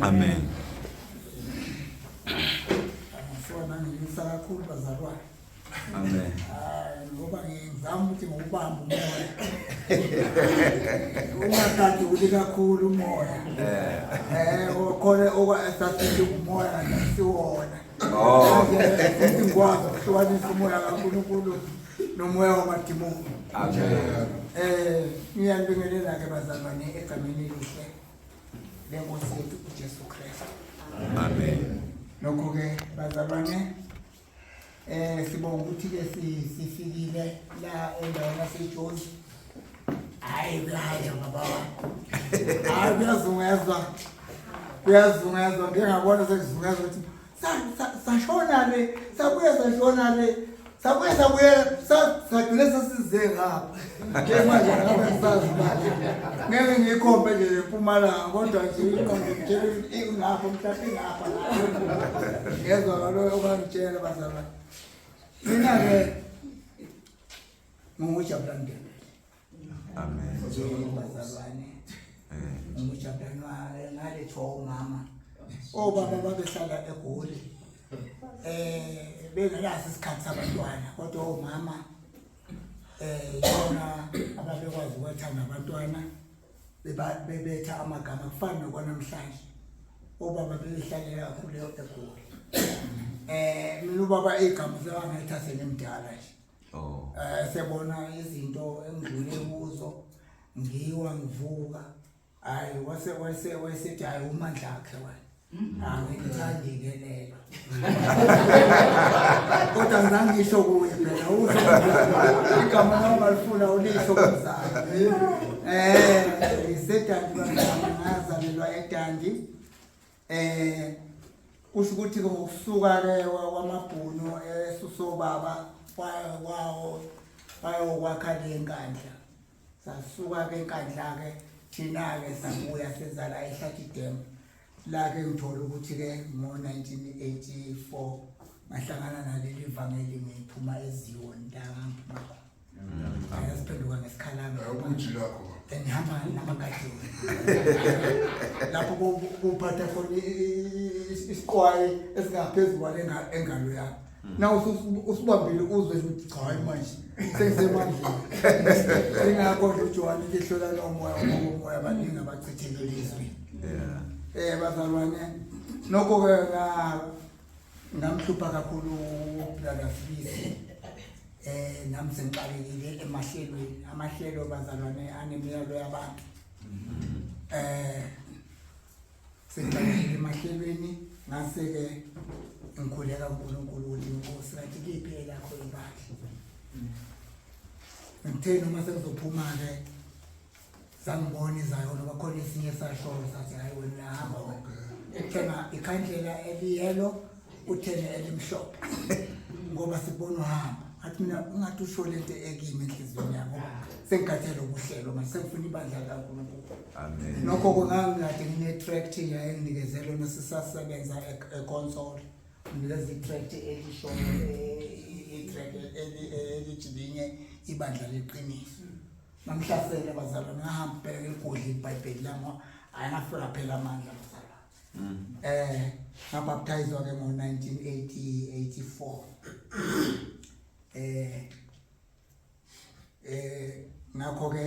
Amen. Sona ngiyisa kakhulu bazalwane. Amen. Ngoba ngizama ukuthi ngubamba umoya. Ungathathi ukuthi kakhulu umoya. Khona okwasathi umoya ngisiwona. Ngikwazi ukuhlukanisa umoya kaNkulunkulu nomoya wamadimoni. Amen. Ngiyabingelela ke bazalwane egameni elihle leNkosi yethu uJesu Kristu. Amen. Lokho ke bazalwane sibonga ukuthi ke sifikile la endaweni yaseJoni. Hayi kuyahaja baba. Hayi kuyazungezwa ngiyabona sekuzungezwa ukuthi sashona le sabuye sagcine sesize ngapha. Manje ngabe ngisazi manje. Ngeke ngikhombe nje eMpumalanga kodwa nje iqonde ingapha mhlawumbe ingapha. Ngezwa lo okangitshela bazalwane. Mina ke ngujabulani. Amen. Bazalwane. Ngujabulani ngalethiwa umama. Obaba babehlala eGoli. Bengenaso isikhathi sabantwana kodwa omama yona ababekwazi ukwetha nabantwana bebetha amagama kufana nokwanamhlanje. Obaba bebehlalela kakhulu eGoli. Mina ubaba igama selangayitha senemdala nje. Oh. Sebona izinto engidlule kuzo ngiwa ngivuka. Hayi wasethi hayi umandla akhe wena. Angithandi ke lelo. Kodwa ngizangisho kuye phela usho igama langalifuna ulisho kumzali. Isedandi ngazalelwa eDandi. Kusho ukuthi ngokusuka ke kwamabhunu esusobaba wayokwakha lenkandla. Sasuka ke enkandla ke thina ke sabuya sezala eHlatidem. La ke ngithola ukuthi ke ngo-1984 ngahlangana naleli ivangeli ngiphuma eZiwo ntangaphuma. Ayasiphenduka ngesikhalanga Ubunjilo lakho. ngihamba namagadi. Lapho kuphatha khona isiqwayi esingaphezulu kwale engalo yami. Na usubambile uzwe ukuthi cha hayi manje sengisemandleni. Ingakho nje uJohn ihlola nomoya baningi abachithekile izwi. Bazalwane nokho ke ngamhlupha kakhulu brother Sibisi. Nami sengiqalekile emahlelweni. Amahlelo bazalwane anemiyalo yabantu. Sengiqalekile emahlelweni ngase ke ngikhuleka kuNkulunkulu ukuthi Nkosi kanti kiphi elakho impahla. Ngithe noma sengizophuma ke sangibona izayo ngoba khona isinye sasholo sathi hayi wena hamba wena. Thena ikhandlela eliyelo uthene elimhlophe. Ngoba sibona uhamba. Athi mina ungathi usho lento ekimi enhlizweni yakho. Sengikhathele ubuhlelo manje sengifuna ibandla kaNkulunkulu. Amen. Nokho kungangikade ngine-tract yayenginikezelo nesisasebenza e-console. Ngilezi tract elisho i-tract elijilinye ibandla leqiniso. Mamhlasele bazalwane ngahamba phela ngegodla iBhayibheli lami ayafika phela amandla bazalwane. Ngabaptizwa ke ngo-1984. Ngakho ke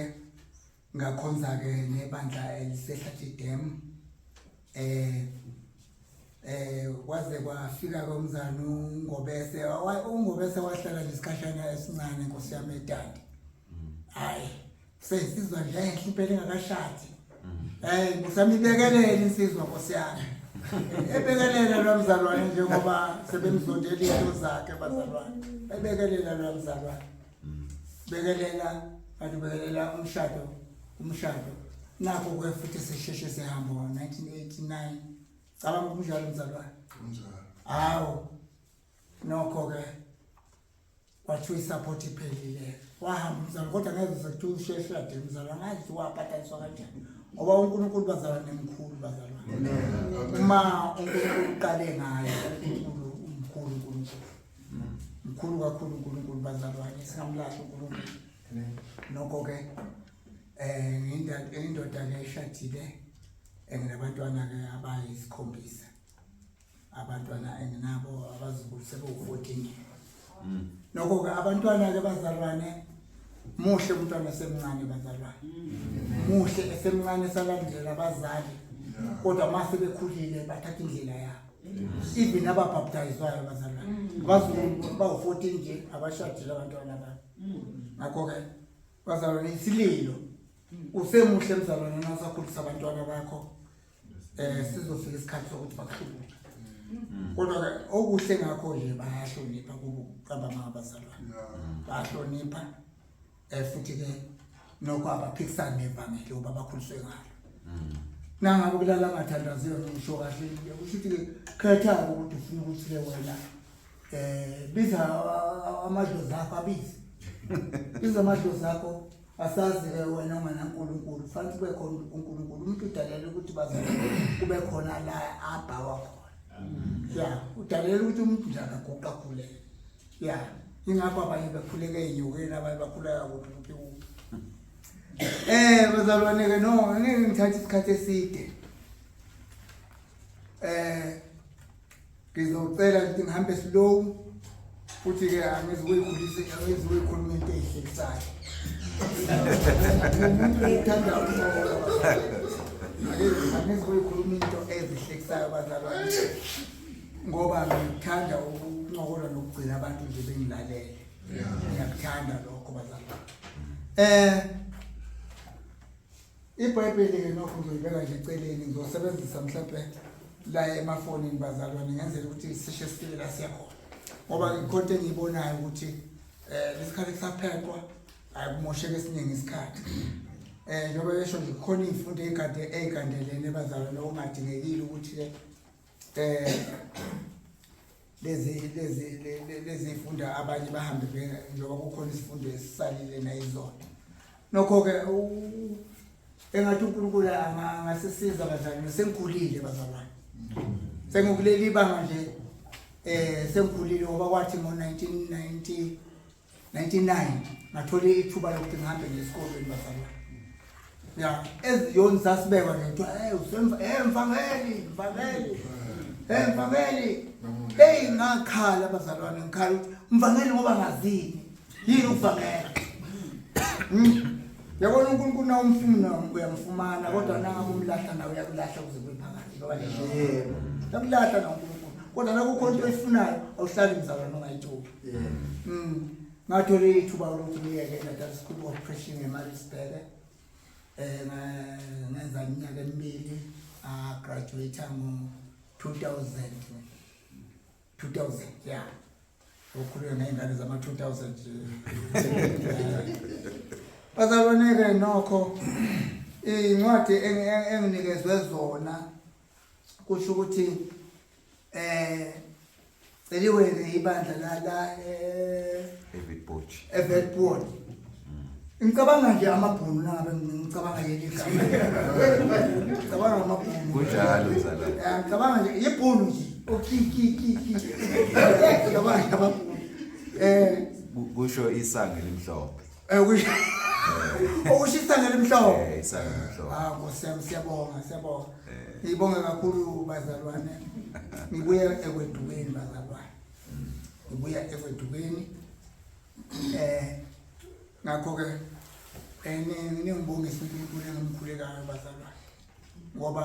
ngakhonza ke nebandla eliseHlatidem. Kwaze kwafika komzana uNgobese. uNgobese wahlala nesikhashana esincane Nkosi yami eDandi. Hayi sesizwa nje enhliphele ngakashadi. Ngusamibekelele insizwa Nkosi yami. Ebekelela lo mzalwane njengoba sebemzondela into zakhe bazalwane. Ebekelela lo mzalwane. Bekelela bekelela umshado. Nakho ke futhi sisheshe sihamba ngo-1989. Cabanga ukunjalo mzalwane. Hawo. Nokho ke wathiwa isupport iphelile. Wahamba mzalwane kodwa ngeke sekuthiwa usheshe ade mzalwane ngathi waphathaniswa kanjani. Ngoba uNkulunkulu bazalwane emkhulu bazalwane. Uma uNkulunkulu uqale ngayo uNkulunkulu mkhulu kakhulu uNkulunkulu bazalwane singamlahla uNkulunkulu. Nokho ke indoda ke eshadile enginabantwana ke abayisikhombisa abantwana enginabo abazukulu sebe-14 nokho ke abantwana ke bazalwane muhle umntwana semncane bazalwane muhle esemncane salandela abazali kodwa mase bekhulile bathatha indlela yabo even ababaptizwayo bazalwane bazukulu bawu-14 nje abashadile abantwana babo ngakho ke bazalwane isililo usemuhle mzalwane nasakhulisa abantwana bakho sizofika isikhathi sokuthi bakuhluphe kodwa ke okuhle ngakho nje bayahlonipha kuhamba ngabazalwane bayahlonipha futhi ke nokho abaphikisana nevangeli ngoba bakhuliswe ngalo nangabe kulala ngathandaziwe ngisho kahle kusho ukuthi khetha ukuthi ufuna ukuthi ke wena biza amadlozi akho abize biza amadlozi akho asazi ke wena unganaNkulunkulu fanele kube khona uNkulunkulu umuntu udalela ukuthi bazalwane kube khona la abhawa khona udalela ukuthi umuntu njalo aguqa khule ingakho abanye bekhuleka enyukeni abanye bakhuleka kuphi bazalwane ke no ngeke ngithathe isikhathi eside ngizocela ukuthi ngihambe slow futhi ke angizikhulise angizikhuluma into ehlekisayo umuntu uthanda angizikhuluma into ezihlekisayo bazalwane ngoba ngithanda ukuncokola nokugcina abantu nje bengilalele ngiyakuthanda lokho bazalwane iBhayibheli ke nokho ngizoyibeka nje eceleni ngizosebenzisa mhlawumbe la emafonini bazalwane ngenzela ukuthi sishe sifike la siyakhona ngoba ikhonto engiyibonayo ukuthi lesikhathi kusaphekwa ayikumosheke esiningi isikhathi njengoba yesho nje khona izifundo ezigandelene bazalwane okungadingekile ukuthi lezi ifunda abanye bahambe njengoba kukhona isifundo esisalile nayizona nokho ke engathi uNkulunkulu angasisiza bazalwane sengikhulile bazalwane sengikuleli ibanga nje sengikhulile ngoba kwathi ngo-1999 ngathola ithuba lokuthi ngihambe ngesikolweni bazalwane eziyoni sasibekwa nje mvangeli ngakhala bazalwane ngikhala ukuthi mvangeli ngoba ngazini yini ukuvangela yabona uNkulunkulu na umfuna uyamfumana kodwa nangabe umlahla nawe uyakulahla ukuze kuyiphakathi ngoba nje yakulahla na uNkulunkulu kodwa nakukho into oyifunayo awuhlali mzalwane ongayithuki ngathole ithuba lokuthi ngiyeke ngada school of preaching eMaritzburg ngenza iminyaka emibili graduate ngo-2000 ukhuluye ngey'ngane zama-2000 bazalwane-ke nokho iy'ncwadi enginikezwe zona kusho ukuthi celiwe-ke ibandla la eVetbod ngicabanga nje amabhunu nangabe ngicabanga leli gama ngicabanga amabhunu kunjalo zala ngicabanga nje ibhunu nje ngicabanga amabhunu kusho isanga elimhlophe ukushisana elimhlophe isanga elimhlophe siyabonga ngibonga kakhulu bazalwane ngibuya ekwedukeni bazalwane ngibuya ekwedukeni ngakho-ke ningibongisa uNkulunkulu engimkhulekayo bazalwane ngoba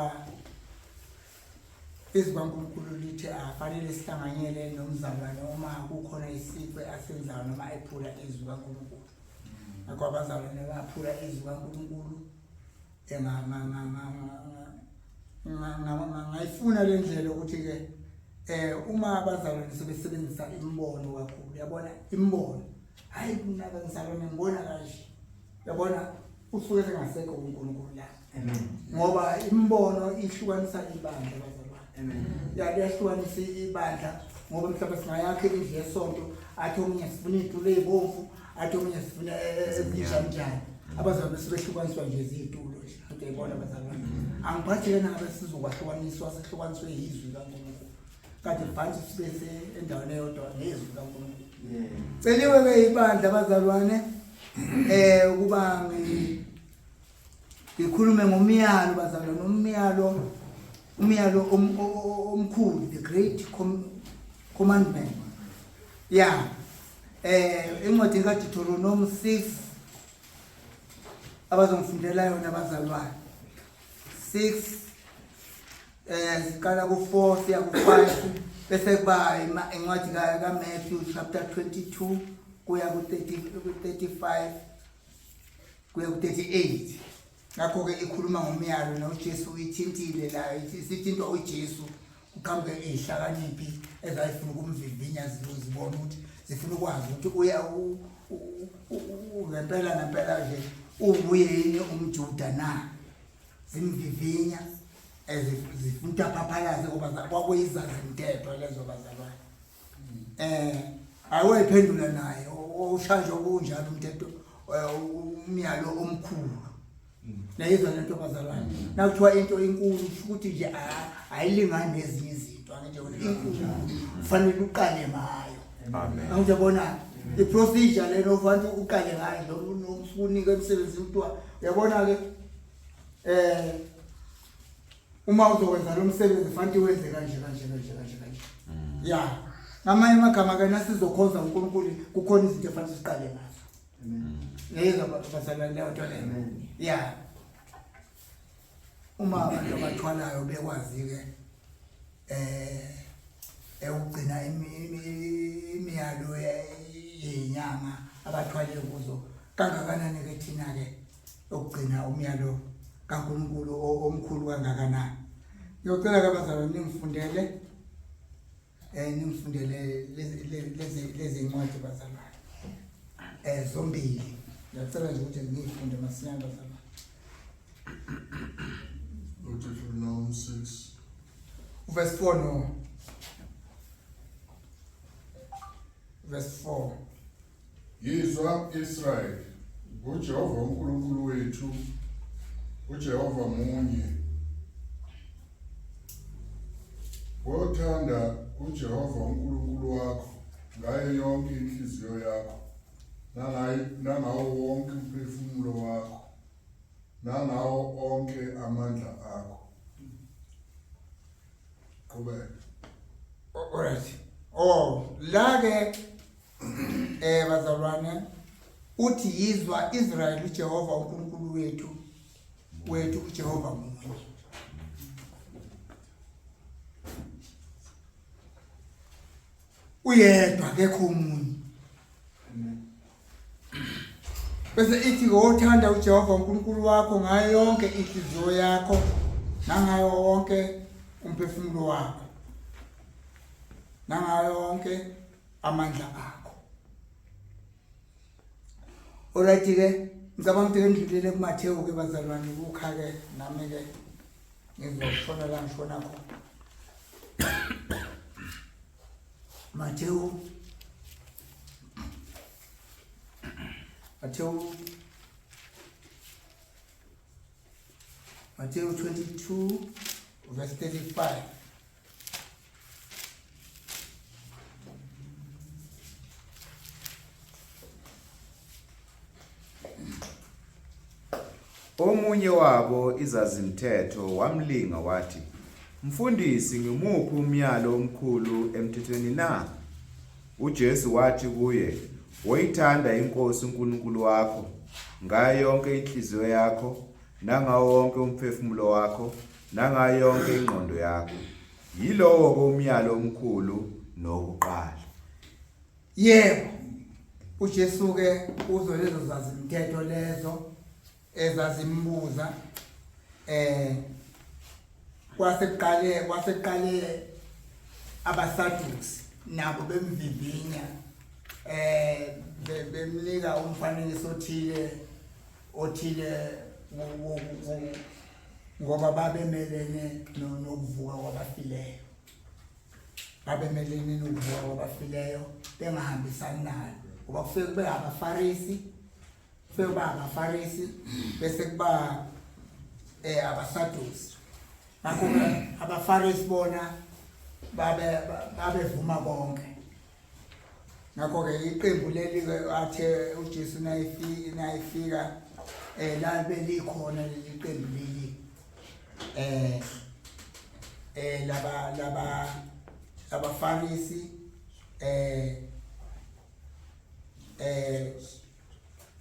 izwi kaNkulunkulu lithi afanele sihlanganyele nomzalwane uma kukhona isici asenzayo noma ephula izwi kaNkulunkulu ngakho abazalwane baphula izwi kaNkulunkulu ngayifuna le ndlela ukuthi-ke uma abazalwane sebesebenzisa imbono kakhulu yabona imbono hayi mina bengizalwane ngibona kanje yabona usuke sengasekho uNkulunkulu la ngoba imbono ihlukanisa ibandla bazalwane yahlukanisa ibandla ngoba mhlawumbe singayakhe indlu yesonto athi omunye sifuna iy'tulo ey'bomvu athi omunye sifuna ezinjani abazalwane sebehlukaniswa nje ziy'tulo nje uyayibona bazalwane angiphathi-ke nangabe sizokwahlukaniswa sehlukaniswe yizwi kaNkulunkulu kanti manje sibe endaweni eyodwa ngezwi kaNkulunkulu celiwe-ke ibandla bazalwane ukuba ngikhulume ngomyalo bazalwane, umyalo omkhulu, the great commandment. Yeah. Incwadi kaDeuteronomy 6 abazongifundela yona bazalwane. 6 sikala ku4 siya ku5 bese kuba incwadi kaMatthew chapter 22 kuya ku35 kuya ku38. Ngakho ke ikhuluma ngomyalo noJesu uyithintile la isithintwa uJesu uqhamuke ihlakaniphi ezayifuna ukumvivinya zibona ukuthi zifuna ukwazi ukuthi uya ngempela nje ubuye yini umJuda na, zimvivinya zifuna phaphalaze ngoba kwakuyizazi imithetho lezo bazalwane. Awayiphendula naye ushanjwa kunjalo umthetho umyalo omkhulu. Nayizwa lento bazalwane, nakuthiwa into enkulu ukuthi nje ayilingani nezinye izinto, angithi inkulu kufanele uqale ngayo. Amen. Angiyabona i-procedure leno ufanele uqale ngayo nokusunika emsebenzi uthiwa uyabona ke uma uzokwenza lo msebenzi ufanele wenze kanje. Yeah. Ngamanye amagama ke nasizokhonza uNkulunkulu kukhona izinto efanele siqale ngazo. Nayizwa bazalwane leyo nto leyo. Yeah. Uma abantu abathwalayo bekwazi ke ukugcina imiyalo yenyanga abathwale kuzo kangakanani ke thina ke ukugcina umyalo kaNkulunkulu omkhulu kangakanani. Ngiyocela ke bazalwane ningifundele lezi incwadi bazalwane zombili. Ngiyacela nje ukuthi ngifunde masinyane bazalwane. Deuteronomy 6. Verse 4 no. Verse 4. Yizwa Israel, uJehova uNkulunkulu wethu, uJehova munye. Wothanda uJehova uNkulunkulu wakho ngayo yonke inhliziyo yakho, nangawo wonke umphefumulo wakho, nangawo onke amandla akho. Qhubeka. Alright. La ke bazalwane uthi yizwa Israel uJehova uNkulunkulu wethu uJehova munye. Uyedwa akekho umunye. Bese ithi ngothanda uJehova uNkulunkulu wakho ngayo yonke inhliziyo yakho nangayo wonke umphefumulo wakho nangayo yonke amandla akho. Alright ke ngicabanga ukuthi ngidlulele kuMathewu ke bazalwane ukukha ke nami ke ngizoshona la ngishona khona. Mathewu 22 verse 35. Omunye wabo izazimthetho wamlinga wathi, "Mfundisi, ngimuphi umyalo omkhulu emthethweni na?" uJesu wathi kuye, "Woyithanda iNkosi uNkulunkulu wakho ngayo yonke inhliziyo yakho, nangawo wonke umphefumulo wakho, nangayo yonke ingqondo yakho. Yilowo umyalo omkhulu nokuqala." Yebo. uJesu ke uzo lezo zazimthetho lezo ezazimbuza kwaseqale abaSadusi nabo bemvivinya bemnika umfanekiso othile ngoba babemelene nokuvuka kwabafileyo. Babemelene nokuvuka kwabafileyo bengahambisani nayo. Ngoba kufike kube abaFarisi, bese kuba abaSadusi. Ngakho abaFarisi bona babevuma konke. Ngakho ke iqembu leli athe uJesu nayifika la belikhona leli qembu leli laba abafarisi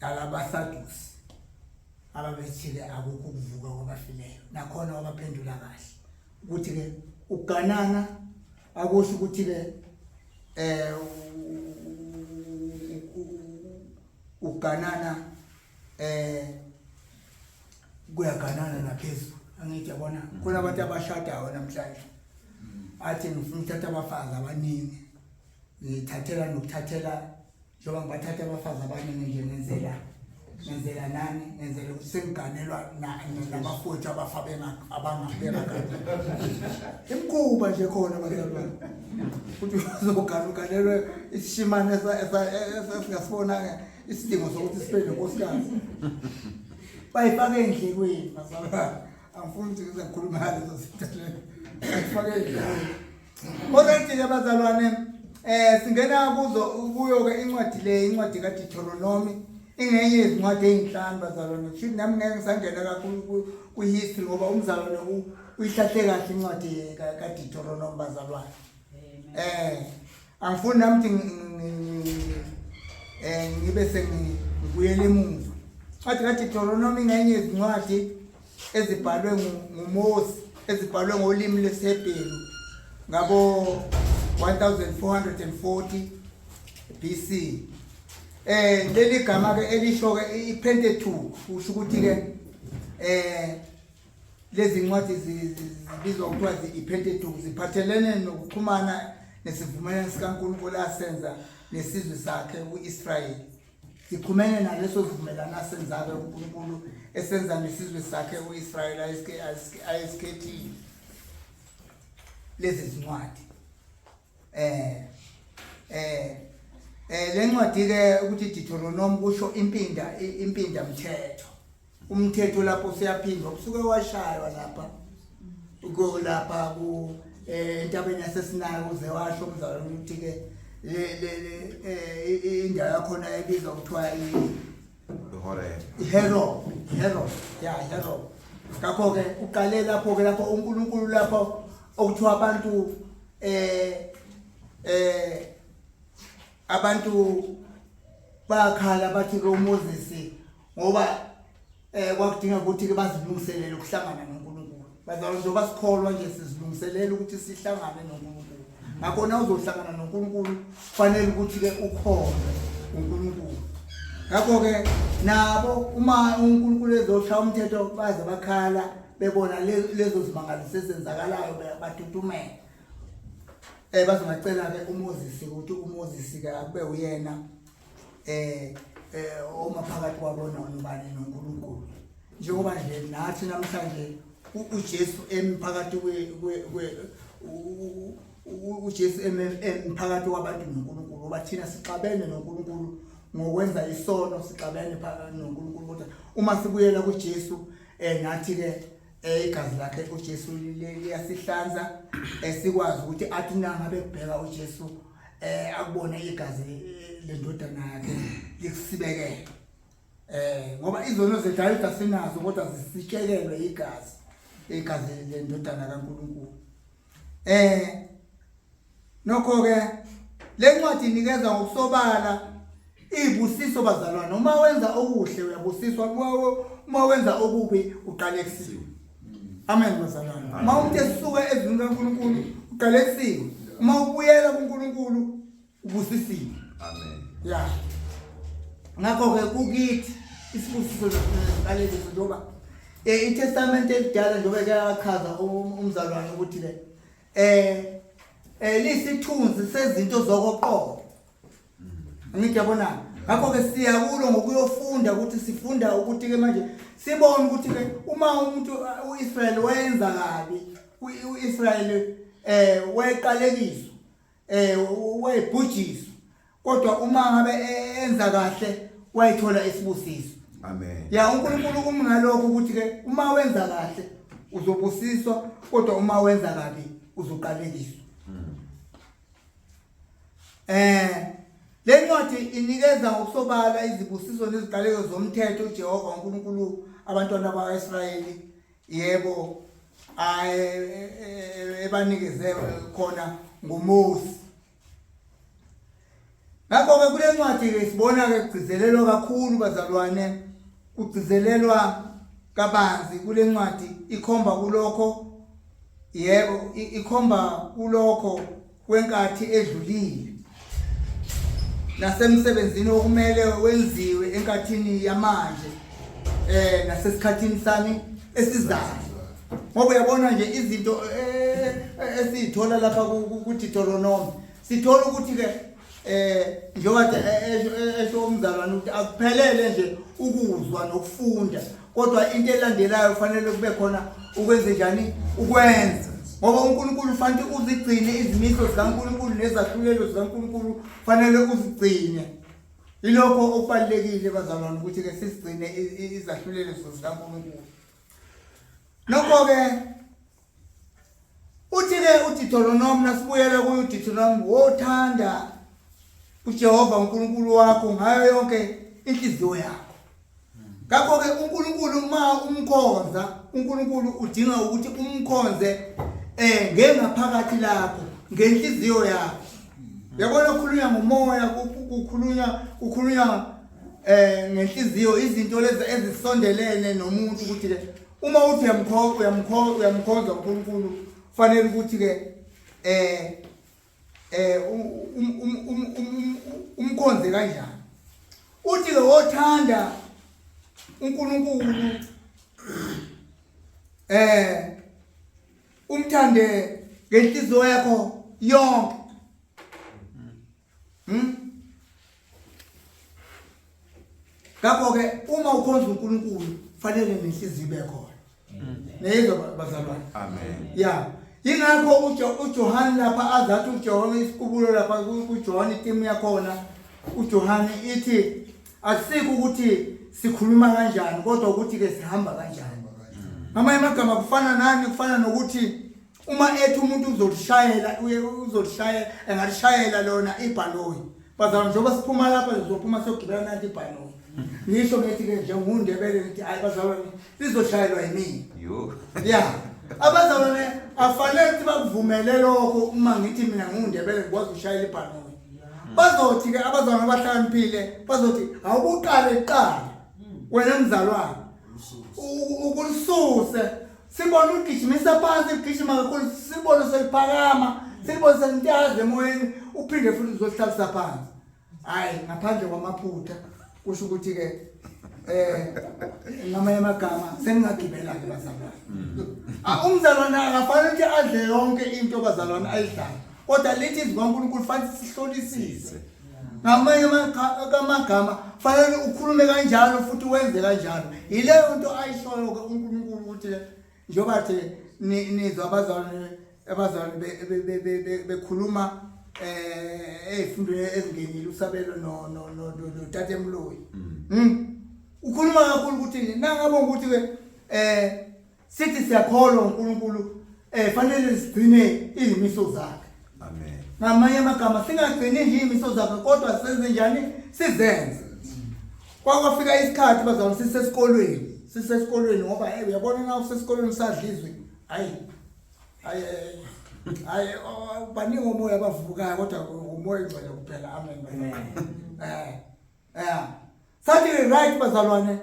alabasadusi ababethile akukho ukuvuka kwabafileyo nakhona wabaphendula kahle ukuthi ke uganana akusho ukuthi ke uganana kuyaganana naphezulu angithi yabona khona abantu abashadayo namhlanje athi ngifuna ukuthatha abafazi abaningi ngithathela nokuthathela njengoba ngibathatha abafazi abaningi nje ngenzela nani ngenzela ukuthi sengiganelwa nabafowethu abafa abangabeka imkhuba nje khona bazalwane ukuthi uzoganelwe isishimane esingasibona isidingo sokuthi siphele nkosikazi bayifake endlekweni bazalwane angifuni ukuthi ngizokhuluma ngalezo zinto bayifake endlekweni kodwa nje abazalwane singena kuyo ke incwadi kaDeuteronomy ingenye izincwadi ezinhlanu bazalwane kusho nami ngeke ngisangena kakhulu kuhistory ngoba umzalwane uyihlahle kahle incwadi kaDeuteronomy bazalwane angifuni nami ngibe sengibuyele emuva incwadi kaDeuteronomy ingenye izincwadi ezibhalwe nguMose ezibhalwe ngolimi lwesiHebheru ngabo 1440 BC leli gama ke elisho ke iPentateuch usho ukuthi ke lezi ncwadi zibizwa kuthiwa iPentateuch ziphathelene nokuxhumana nesivumelwano sikaNkulunkulu asenza nesizwe sakhe uIsrael sikhumene naleso sivumelwano asenza ke uNkulunkulu esenza nesizwe sakhe uIsrael ayesikhethile lezi zincwadi le ncwadi ke ukuthi Deuteronomy kusho impinda mthetho umthetho lapho siyaphindwa kusuke washaywa lapha uko lapha ku entabeni yaseSinayi uze washo umzalwane ukuthi ke le indawo yakhona ebizwa kuthiwa Horeb kakho ke uqale lapho ke lapho uNkulunkulu lapho okuthiwa abantu bakhala bathi ke uMoses ngoba kwakudinga ukuthi ke bazilungiselele ukuhlangana noNkulunkulu bazalwane njengoba sikholwa nje sizilungiselele ukuthi sihlangane noNkulunkulu ngakho na uzohlangana noNkulunkulu kufanele ukuthi ke ukhonze uNkulunkulu ngakho ke nabo uma uNkulunkulu ezoshaya umthetho baze bakhala bebona lezo zimangaliso ezenzakalayo batutumela bazongacela ke uMoses ukuthi uMoses ke akube uyena omaphakathi kwabo nobani noNkulunkulu njengoba nje nathi namhlanje uJesu emphakathi uJesu emphakathi kwabantu noNkulunkulu bathina sixabene noNkulunkulu ngokwenza isono sixabene phakathi noNkulunkulu kodwa uma sibuyela kuJesu nathi ke igazi lakhe uJesu liyasihlanza sikwazi ukuthi athi nanga bekubheka uJesu akubone igazi lendodana yakhe likusibekele ngoba izono zethu ayisinazo kodwa zisitshekelwe igazi lendodana kaNkulunkulu nokho ke le ncwadi inikeza ngokusobala ibusiso bazalwane uma wenza okuhle uyabusiswa uma wenza okubi uqale ekusiwe amen bazalwane uma umuntu esuka ezweni kaNkulunkulu uqale ekusiwe uma ubuyela kuNkulunkulu ubusisiwe amen ya ngakho ke kukithi isibusiso lesiqale njengoba iTestament elidala njengoba kuyachaza umzalwane ukuthi le lisithunzi sezinto zokoqobo ngiyabona ngakho ke siyakulo ngokuyofunda ukuthi sifunda ukuthi ke manje sibone ukuthi ke uma umuntu uIsrael wenza kabi uIsrael wayeqalekiswa wayebhujiswa kodwa uma ngabe enza kahle wayithola isibusiso amen ya uNkulunkulu kumngalokho ukuthi ke uma wenza kahle uzobusiswa kodwa uma wenza kabi uzoqalekiswa le ncwadi ncwadi inikeza ngokusobala izibusiso nezigaleko zomthetho uJehova uNkulunkulu abantwana bakwaIsrayeli yebo ebanikeze khona nguMose. Ngakho-ke kule ncwadi-ke sibona-ke kugcizelelwa kakhulu bazalwane, kugcizelelwa kabanzi kule ncwadi, ikhomba kulokho yebo ikhomba kulokho kwenkathi edlulile nasemsebenzini okumele wenziwe enkathini yamanje nasesikhathini sami esizayo. Ngoba uyabona nje izinto esizithola lapha kuDeuteronomy sithola ukuthi-ke njengoba esho umzalwane ukuthi akuphelele nje ukuzwa nokufunda, kodwa into elandelayo kufanele kube khona ukwenze njani ukwenza. Ngoba uNkulunkulu ufanele uzigcine izimiso zikaNkulunkulu nezahlulelo zikaNkulunkulu kufanele uzigcine. Ilokho okubalekile bazalwane ukuthi-ke sizigcine izahlulelo zikaNkulunkulu. Nokho-ke uthi-ke uDeuteronomy, nasibuyela kuDeuteronomy, wothanda uJehova uNkulunkulu wakho ngayo yonke inhliziyo yakho. Ngakho-ke uNkulunkulu uma umkhonza, uNkulunkulu udinga ukuthi umkhonze ngengaphakathi lakho, ngenhliziyo yakho. Uyabona kukhulunywa ngomoya, kukhulunywa ngenhliziyo, izinto lezi ezisondelene nomuntu ukuthi-ke uma uthi uyamkhonza uNkulunkulu kufanele ukuthi-ke umkhonze kanjani. Uthi-ke wothanda uNkulunkulu umthande ngenhliziyo yakho yonke. Ngakho-ke uma ukhonza uNkulunkulu kufanele nenhliziyo ibe khona. Neyizwa bazalwane. Amen. Ya. Yingakho uJohane lapha azathi uJohane isiqubulo lapha kuJohane itimu yakhona uJohane ithi akusikho ukuthi sikhuluma kanjani kodwa ukuthi-ke sihamba kanjani. Ngamanye amagama kufana nani, kufana nokuthi uma ethi umuntu uzolishayela engalishayela lona ibhanoyi. Bazalwane njengoba siphuma lapha sizophuma siyogibela nathi ibhanoyi. Ngisho ngithi-ke njengoNdebele ngithi hayi bazalwane lizoshayelwa yimina. Ya. Abazalwane afanele ukuthi bakuvumele lokho uma ngithi mina ngiNdebele ngikwazi ukushayela ibhanoyi. Bazothi-ke abazalwane abahlakaniphile bazothi awukuqale kuqala wena mzalwane ukulisuse sibone ugijimisa phansi ugijima kakhulu, sibone seliphakama, sibone selintaza emoyeni, uphinde futhi uzohlalisa phansi. Hayi ngaphandle kwamaphutha kusho ukuthi-ke ngamanye amagama seningagibela-ke bazalwane. Umzalwane akafanele ukuthi adle yonke into bazalwane ayidlayo, kodwa lithi izwi kaNkulunkulu fanele sihlolisise. Ngamanye amagama fanele ukhulume kanjalo futhi wenze kanjalo. Yileyo nto ayishoyo-ke uNkulunkulu ukuthi njengoba thi nizwa abazalwane bekhuluma ey'fundweni ezingenile uSabelo noTata Mloyi. Ukhuluma kakhulu ukuthi nangabe ukuthi-ke sithi siyakholwa uNkulunkulu fanele sigcine izimiso zakhe. Amen. Ngamanye amagama singagcini nje izimiso zakhe kodwa senze njani sizenze. Kwafika isikhathi bazalwane sisesikolweni ngoba uyabona na usesikolweni usadlizwe hayi baningi umoya abavukayo kodwa umoya ingcwele kuphela. Amen. Sathi right bazalwane,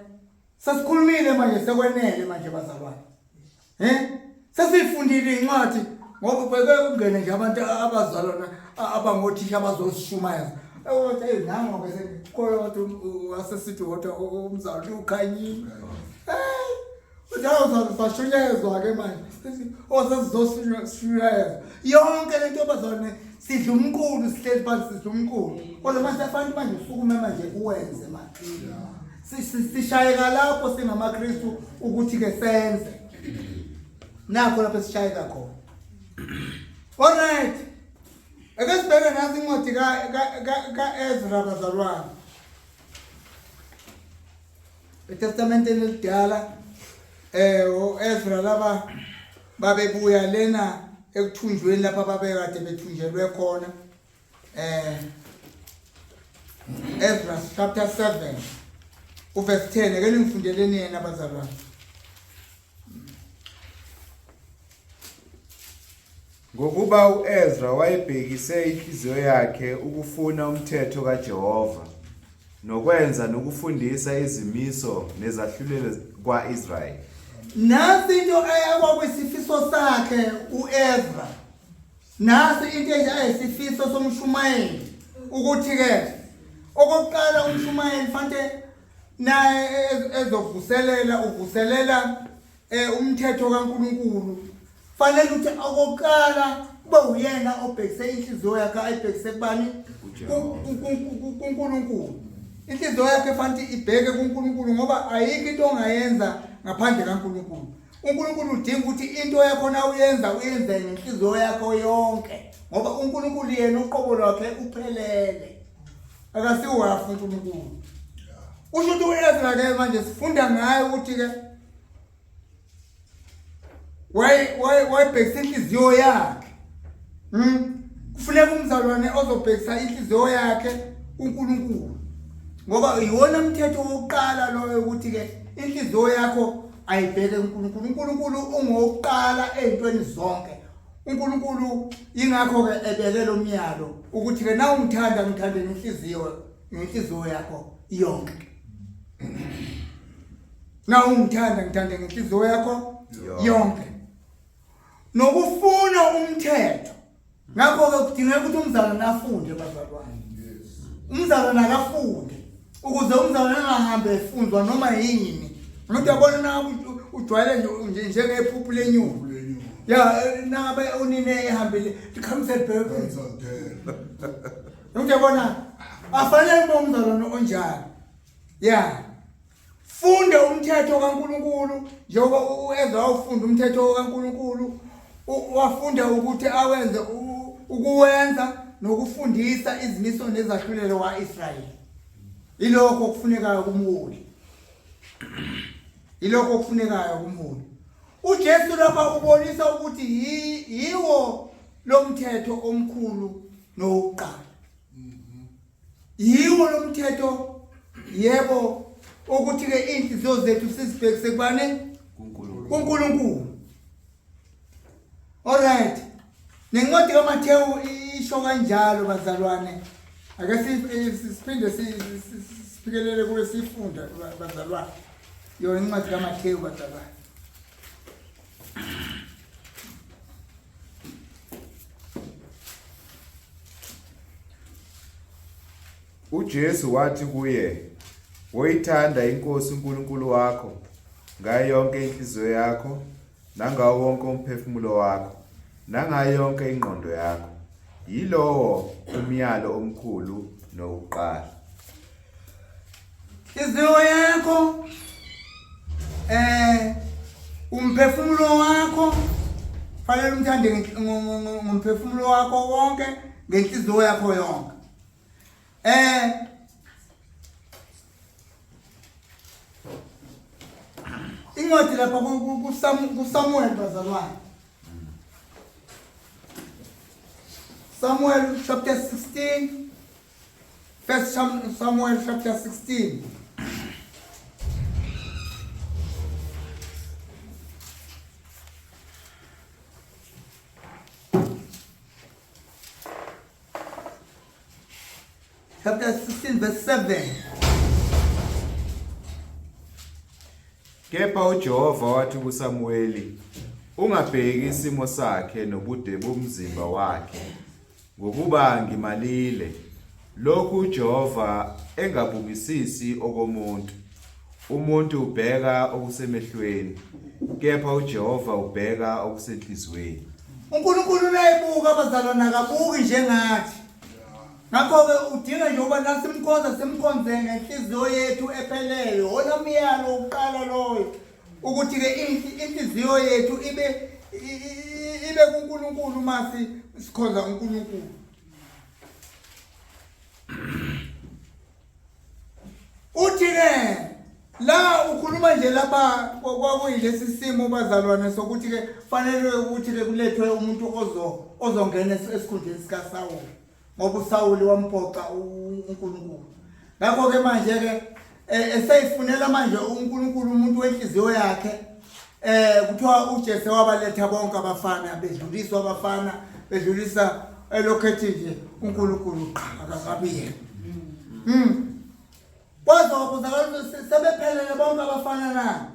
sasikhulumile manje sekwenele manje bazalwane. Sesifundile incwadi ngoba beke kungene nje abantu abazalwana abangothisha abazosishumayeza. Nango ke sekhoyo wathi wasesithi kodwa umzalwane ukhanyile. Ujawu sashunyezwa-ke manje. Osesizoshunyezwa. Yonke lento bazalwane sidla umqulu sihleli phansi sidla umqulu. Kodwa manje afanele manje usukume manje uwenze manje. Sishayeka lapho singamaKristu ukuthi-ke senze. Nakho lapho sishayeka khona. Alright. Ake sibheke nazi incwadi ka-Ezra bazalwane. eTestamenteni elidala uEzra laba babebuya lena ekuthunjweni lapha babekade bethunjelwe khona Ezra chapter 7 uverse 10 ake ningifundeleni yena abazalwane. Ngokuba uEzra wayebhekise inhliziyo yakhe ukufuna umthetho kaJehova nokwenza nokufundisa izimiso nezahlulelo kwaIsrayeli. Nasi into ayakwa kwisifiso sakhe uEzra. Nasi into ayisifiso somshumayeli ukuthi ke okokuqala umshumayeli fanele naye uvuselela umthetho kaNkulunkulu. Fanele ukuthi okokuqala kube uyena obhekise inhliziyo yakhe ayibhekise kubani? kuNkulunkulu. Inhliziyo yakhe fanele ibheke kuNkulunkulu ngoba ayikho into ongayenza ngaphandle kaNkulunkulu. uNkulunkulu udinga ukuthi into yakho na uyenza uyenze ngenhliziyo yakho yonke ngoba uNkulunkulu yena uqobo lwakhe uphelele. Akasiwafu uNkulunkulu. Usho ukuthi uEzra ke manje sifunda ngaye ukuthi ke wayebhekisa inhliziyo yakhe. Kufuneka umzalwane ozobhekisa inhliziyo yakhe uNkulunkulu. Ngoba iwona umthetho wokuqala loyo ukuthi ke inhliziyo yakho ayibheke uNkulunkulu. uNkulunkulu ungokuqala ezintweni zonke. uNkulunkulu ingakho ke ebeke lo myalo ukuthi ke na ungithanda ngithande ngenhliziyo yakho yonke. Na ungithanda ngithande ngenhliziyo yakho yonke. Nokufuna umthetho. Ngakho ke kudingeka ukuthi umzalwane afunde bazalwane. Umzalwane akafunde ukuze umzalwane angahambe efunzwa noma yini. Umuntu yabona na ujwayele nje njengephuphu lenyuku. Ya nabe unine ehambile ikhamisele phezulu. Umuntu yabona afanele umzalwane onjalo. Ya. Funde umthetho kaNkulunkulu njengoba uEzra ufunda umthetho kaNkulunkulu. Wafunda ukuthi awenze ukuwenza nokufundisa izimiso nezahlulelo kwaIsrayeli. Ilokho okufunekayo kumholi. Ilokho okufunekayo kumholi. uJesu lapha ubonisa ukuthi yiwo lo mthetho omkhulu nowokuqala. Yiwo lo mthetho yebo ukuthi ke inhliziyo zethu sizibhekise kubani? kuNkulunkulu. Alright. Nencwadi kaMathewu isho kanjalo bazalwane. Ake siphinde sifikelele kule sifunda bazalwane. Yo incwadi kaMathewu bazalwane. uJesu wathi kuye, "Woyithanda inkosi uNkulunkulu wakho ngayo yonke inhliziyo yakho, nangawo wonke umphefumulo wakho, nangayo yonke ingqondo yakho. Yilowo umyalo omkhulu nowokuqala." Inhliziyo yakho, umphefumulo wakho, fanele umthande ngomphefumulo wakho wonke, ngenhliziyo yakho yonke. Incwadi lapha kuSamuel bazalwane. Samuel chapter 16. First Samuel chapter 16. Chapter 16 verse 7. Kepha uJehova wathi kuSamueli, "Ungabheki isimo sakhe nobude bomzimba wakhe, ngokuba ngimalile. Lokhu uJehova engabukisisi okomuntu. Umuntu ubheka okusemehlweni, kepha uJehova ubheka okusenhliziyweni." uNkulunkulu uyayibuka abazalwane, akabuki njengathi. Ngakho ke udinga nje uba nasimkhonza simkhonze ngenhliziyo yethu ephelele. Wona myalo uqala loyo ukuthi ke inhliziyo yethu ibe kuNkulunkulu masi sikhonza uNkulunkulu. Uthi ke la ukhuluma nje lapha kwakuyilesi simo bazalwane sokuthi ke fanele ukuthi ke kulethwe umuntu ozongena esikhundleni sikaSawuli. Ngoba uSawuli wamphoqa uNkulunkulu. ngakho ke manje ke eseyifunela manje uNkulunkulu umuntu wenhliziyo yakhe kuthiwa uJesu wabaletha bonke abafana bedluliswa abafana bedlulisa elokhethi nje uNkulunkulu akakabiyela kwaze wakuzakala sebephelele bonke abafana na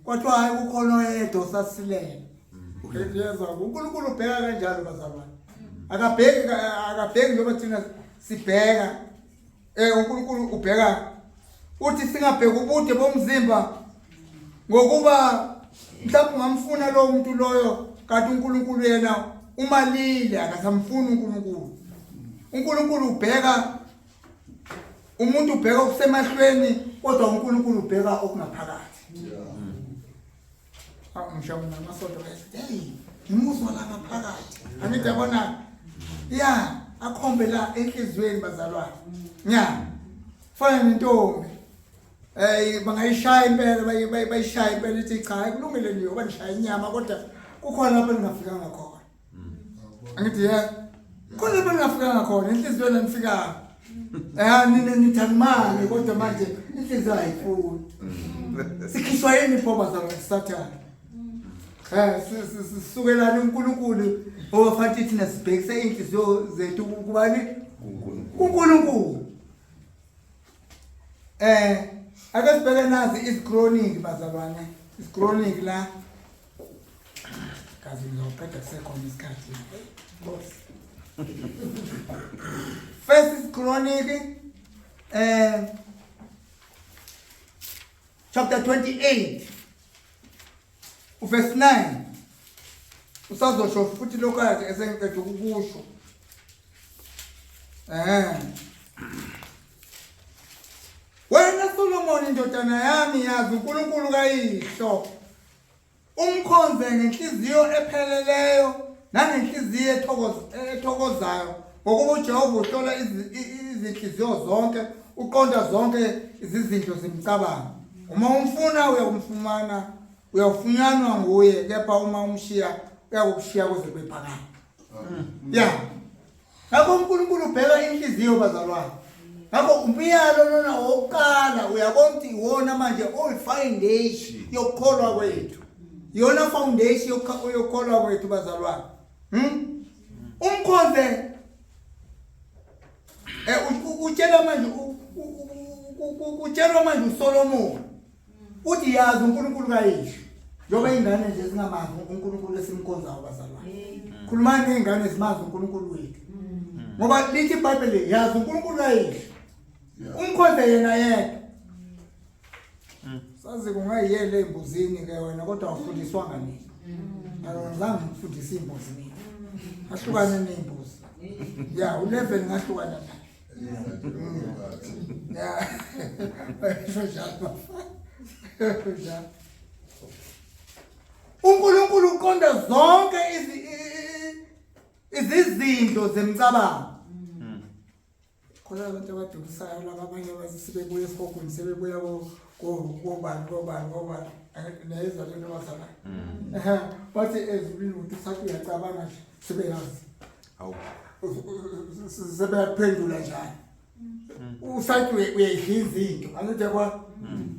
kodwa hayi kukhona oyedwa osasilela ukhethiza uNkulunkulu ubheka kanjalo bazalwane akabheki njengoba thina sibheka uNkulunkulu ubheka uthi singabheki ubude bomzimba ngokuba mhlawumbe ungamfuna lo muntu loyo kanti uNkulunkulu yena umalile akasamfuni uNkulunkulu ubheka umuntu ubheka okusemahlweni kodwa uNkulunkulu ubheka okungaphakathi ngisho namasonto hey imuzwa la ngaphakathi angidabona akhombe la enhlizweni bazalwane fana nentombi bangayishaya impela bayishaya impela ithi cha kulungile nje ngoba nishaya inyama kodwa kukhona lapho ningafikanga khona angithi khona lapho ningafikanga khona inhliziyo nanifika nina nithamani kodwa manje inhliziyo ayifuni sikhishwa yini pho bazalwane Sathane sisukelana uNkulunkulu owafathi thina sibhekise inhliziyo zethu kubani uNkulunkulu ake sibheke nazi is bazalwane is la kazi ngizophetha kusekhona isikhathi First is chapter 28 verse 9 usazosho futhi lokho yazi esengiqedwe ukusho wena Solomon indodana yami yazi uNkulunkulu kayihlo umkhonze ngenhliziyo epheleleyo nangenhliziyo ethokozayo ngokuba uJehova uhlola izinhliziyo zonke uqonda zonke izinto zimcabango uma umfuna uyakumfumana uyafunyanwa nguye kepha uma umshiya uyakushiya kuze kwephakama ngakho uNkulunkulu ubheka inhliziyo bazalwane ngakho umbiyalo lona oqala uyabona ukuthi iwona manje foundation yokukholwa kwethu yona foundation yokukholwa kwethu bazalwane umkhonze utshela manje uSolomon uthi yazi uNkulunkulu kayihlo njoba ingane nje zingamazi uNkulunkulu esimkhonzayo bazalwane khulumani nezingane ezimazi uNkulunkulu wethu ngoba lithi iBhayibheli yazi uNkulunkulu kayihlo umkhonze yena yedwa sazi kungayiyele embuzini ke wena kodwa ufundiswanga nini ngizange ngifundise imbuzi mina ahlukane nembuzi u11 ngahlukana naye uNkulunkulu uqonda zonke izizinto zemcabango khona abantu abadukisayo laba abanye abasibebuya esihogweni sebebuya kobani nayeza lento basala bathi ezulwini ukuthi sathi uyacabanga nje sibeyazi sebeyaphendula njani usathi uyayidla izinto angithi kwa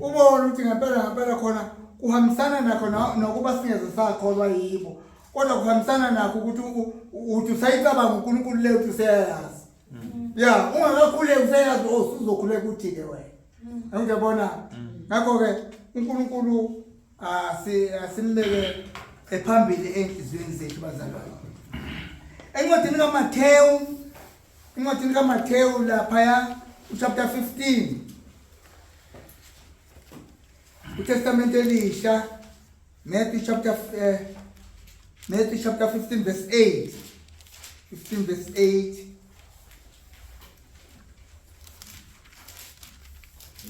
ubona ukuthi ngempela khona kuhambisana nakho nokuba singeze sakholwa yibo kodwa kuhambisana nakho ukuthi usayicabanga uNkulunkulu le uthi useyazi ungakakhule useyazi uzokhuleka uthi ke wena angiyabona ngakho ke uNkulunkulu asimbeke ephambili enhlizweni zethu bazalwane encwadini kaMathewu lapha chapter 15 uTestament elisha Matthew chapter 15 verse 8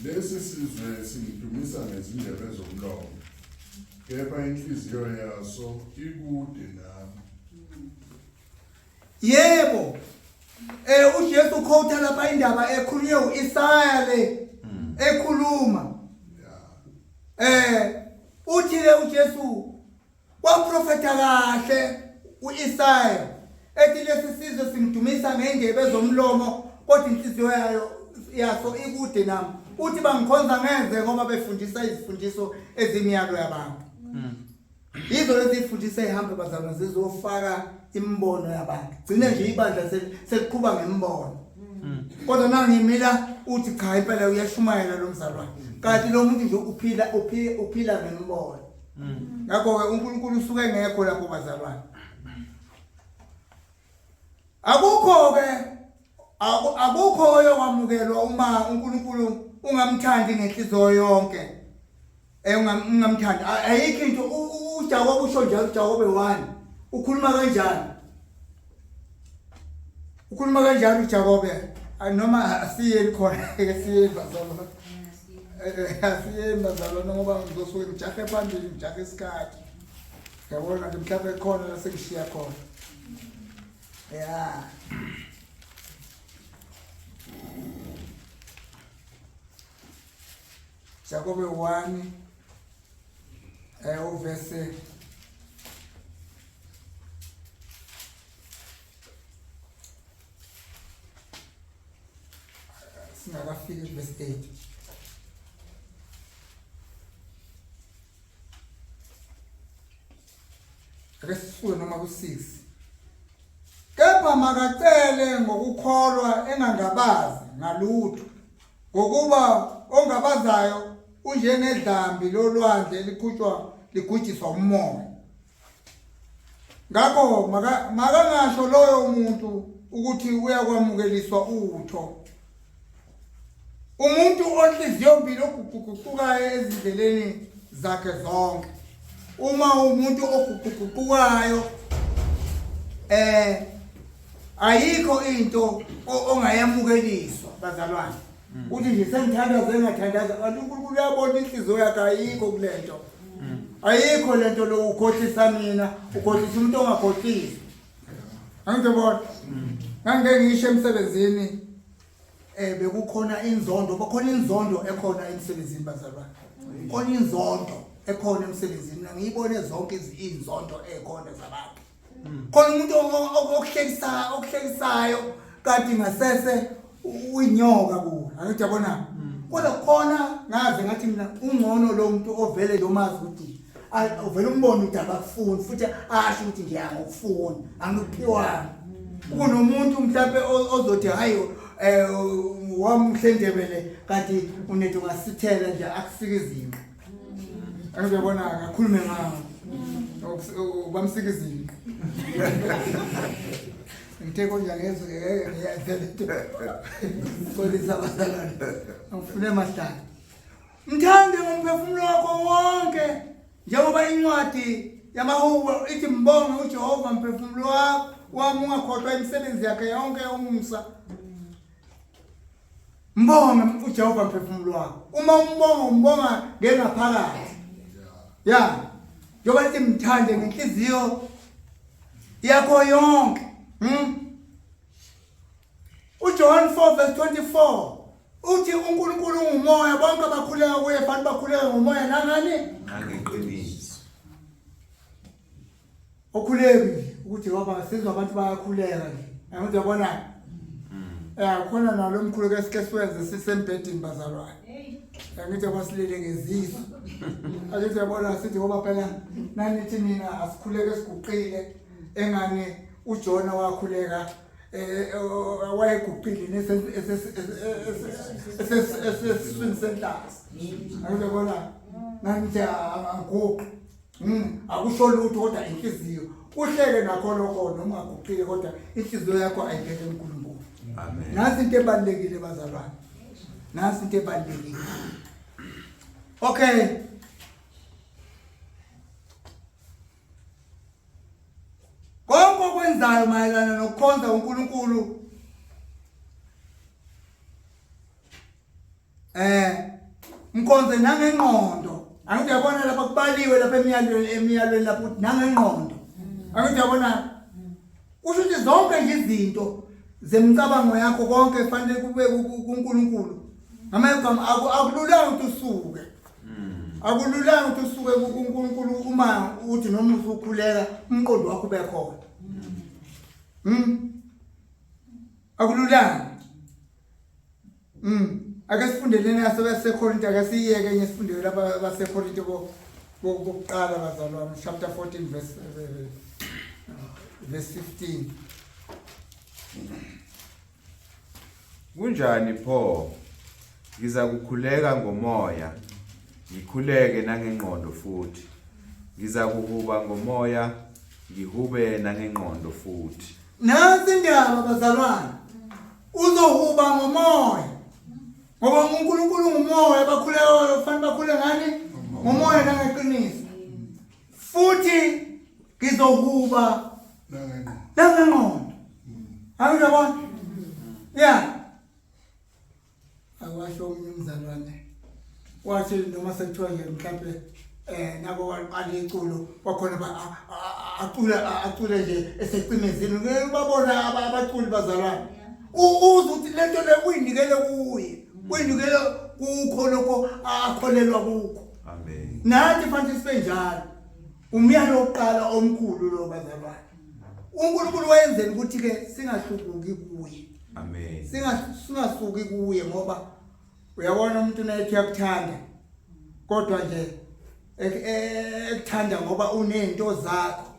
lesi sizwe simdumisa ngezindebe zomlomo kepha inhliziyo yaso ikude nami yebo uJesu ukhotha lapha indaba ekhulunywe uIsaya le ekhuluma uthi le uJesu waprofeta kahle uIsaya ethi lesi sizwe simdumisa ngendebe zomlomo kodwa inhliziyo yaso ikude nami uthi bangikhonza ngenze ngoba befundisa izifundiso ezimiyalo yabantu yizo lezi zifundisa ihambe bazalwane zizofaka imbono yabantu gcine nje ibandla seliqhuba ngembono kodwa nangimila uthi cha impela uyashumayela lo mzalwane kanti lo muntu nje uphila ngembono ngakho ke uNkulunkulu usuke engekho lapho bazalwane akukho oyokwamukelwa uma uNkulunkulu ungamthandi ngenhliziyo yonke ungamthandi ayikho into uJakobe usho njalo uJakobe 1 ukhuluma kanjani uJakobe noma asiyeli khona siye bazalwane asiye bazalwane ngoba ngizosuke ngijahe phambili ngijahe isikhathi yabona nje mhlawumbe khona la sekushiya khona yeah Jakobe 1 uverse singakafiki verse 8 Resifuna noma ku6 kepha makacele ngokukholwa engangabazi ngalutho ngokuba ongabazayo unjengedlambi lolwandle elikhutshwa ligujiswa umoya ngakho makangasho loyo umuntu ukuthi uyakwamukeliswa utho umuntu onhliziyo mbili oguquguqukayo ezindleleni zakhe zonke uma umuntu oguquguqukayo ayikho into ongayamukeliswa bazalwane uthi nje sengithandaza engathandaza kanti uNkulunkulu uyabona inhliziyo yakhe ayikho kulento ayikho lento lo ukhohlisa mina ukhohlisa umuntu ongakhohlisi angibona ngangeke ngisho emsebenzini bekukhona inzondo bakhona inzondo ekhona emsebenzini bazalwane khona inzondo ekhona emsebenzini ngiyibone zonke izinzondo ekhona zabantu khona umuntu okuhlekisayo kanti ngasese uyinyoka kuwo angithi yabona kodwa khona ngaze ngathi mina ungcono lo muntu ovele lo mazi ukuthi uvele umbone ukuthi akafuni futhi asho ukuthi ngiyangokufuna angikuphiwanga kunomuntu mhlawumbe ozothi hayi wamhlendebele kanti unethi ungasithela nje akusikizini angiyabona akakhulume ngawo bamsikizini ngithe konja ngezo ngiyazela kolisa bazalwane ngifune mahlala mthande ngomphefumulo wakho wonke njengoba incwadi yamahubo ithi mbonge uJehova mphefumulo wami ungakhohlwa imisebenzi yakhe yonke yomusa mbonge uJehova mphefumulo wakho uma umbonga ngengaphakathi ya njengoba lithi mthande ngenhliziyo yakho yonke uJohn 4:24 uthi uNkulunkulu ungumoya bonke abakhuleka kuye fanele bakhuleke ngomoya nangani nangeqiniso okhuleki ukuthi ngoba sizwa abantu bayakhuleka nje ukuthi yabona khona nalo mkhuleko esike siwenze sisembedini bazalwane ngithi kwasilele ngezizo akuthi yabona sithi ngoba phela nanithi mina asikhuleke siguqile engane uJona wakhuleka wayeguqile nesesiswini senhlasi akubona nanithi akuqo akusho lutho kodwa inhliziyo uhleke nakho lokho noma akuqile kodwa inhliziyo yakho ayibheke uNkulunkulu amen nasi into ebalekile bazalwane nasi into ebalekile okay konke okwenzayo mayelana nokukhonza uNkulunkulu mkhonze nangengqondo angithi yabona lapha kubaliwe lapha emiyalweni lapho uthi nangengqondo angithi yabona kusho ukuthi zonke nje izinto zemcabango yakho konke kufanele kube kuNkulunkulu ngamagama akululanga ukuthi usuke akululanga ukuthi usuke kuNkulunkulu uma uthi noma usukhuleka umqondo wakho ube khona akululanga Ake sifundeleni naso baseKorinte ake siyeke enye sifundele lapha baseKorinte bokuqala bazalwane chapter 14 verse 15. Kunjani pho? Ngiza kukhuleka ngomoya, ngikhuleke nangengqondo futhi. Ngiza kuhuba ngomoya, ngihube nangengqondo futhi. Nansi indaba bazalwane. Uzohuba ngomoya. Ngoba uNkulunkulu ngumoya bakhuleka kufanele bakhule ngani? Ngomoya nangeqiniso. Futhi ngizohuba nangengqondo. Awuyabona? Yeah. Awasho umzalwane. Wathi noma sekuthiwa nje mhlawumbe nabo waqala iculo wakhona acula nje esecimezini babona abaculi bazalwane. Uze uthi lento le uyinikele kuye. Uyinikele kukho lokho akholelwa kukho. Amen. Nathi manje sibenjalo. Umyalo oqala omkhulu lo bazalwane. uNkulunkulu wayenzela ukuthi ke singahlubuki kuye. Amen. Singasuki kuye ngoba uyabona umuntu nayethi yakuthanda kodwa nje ekuthanda ngoba unento zakho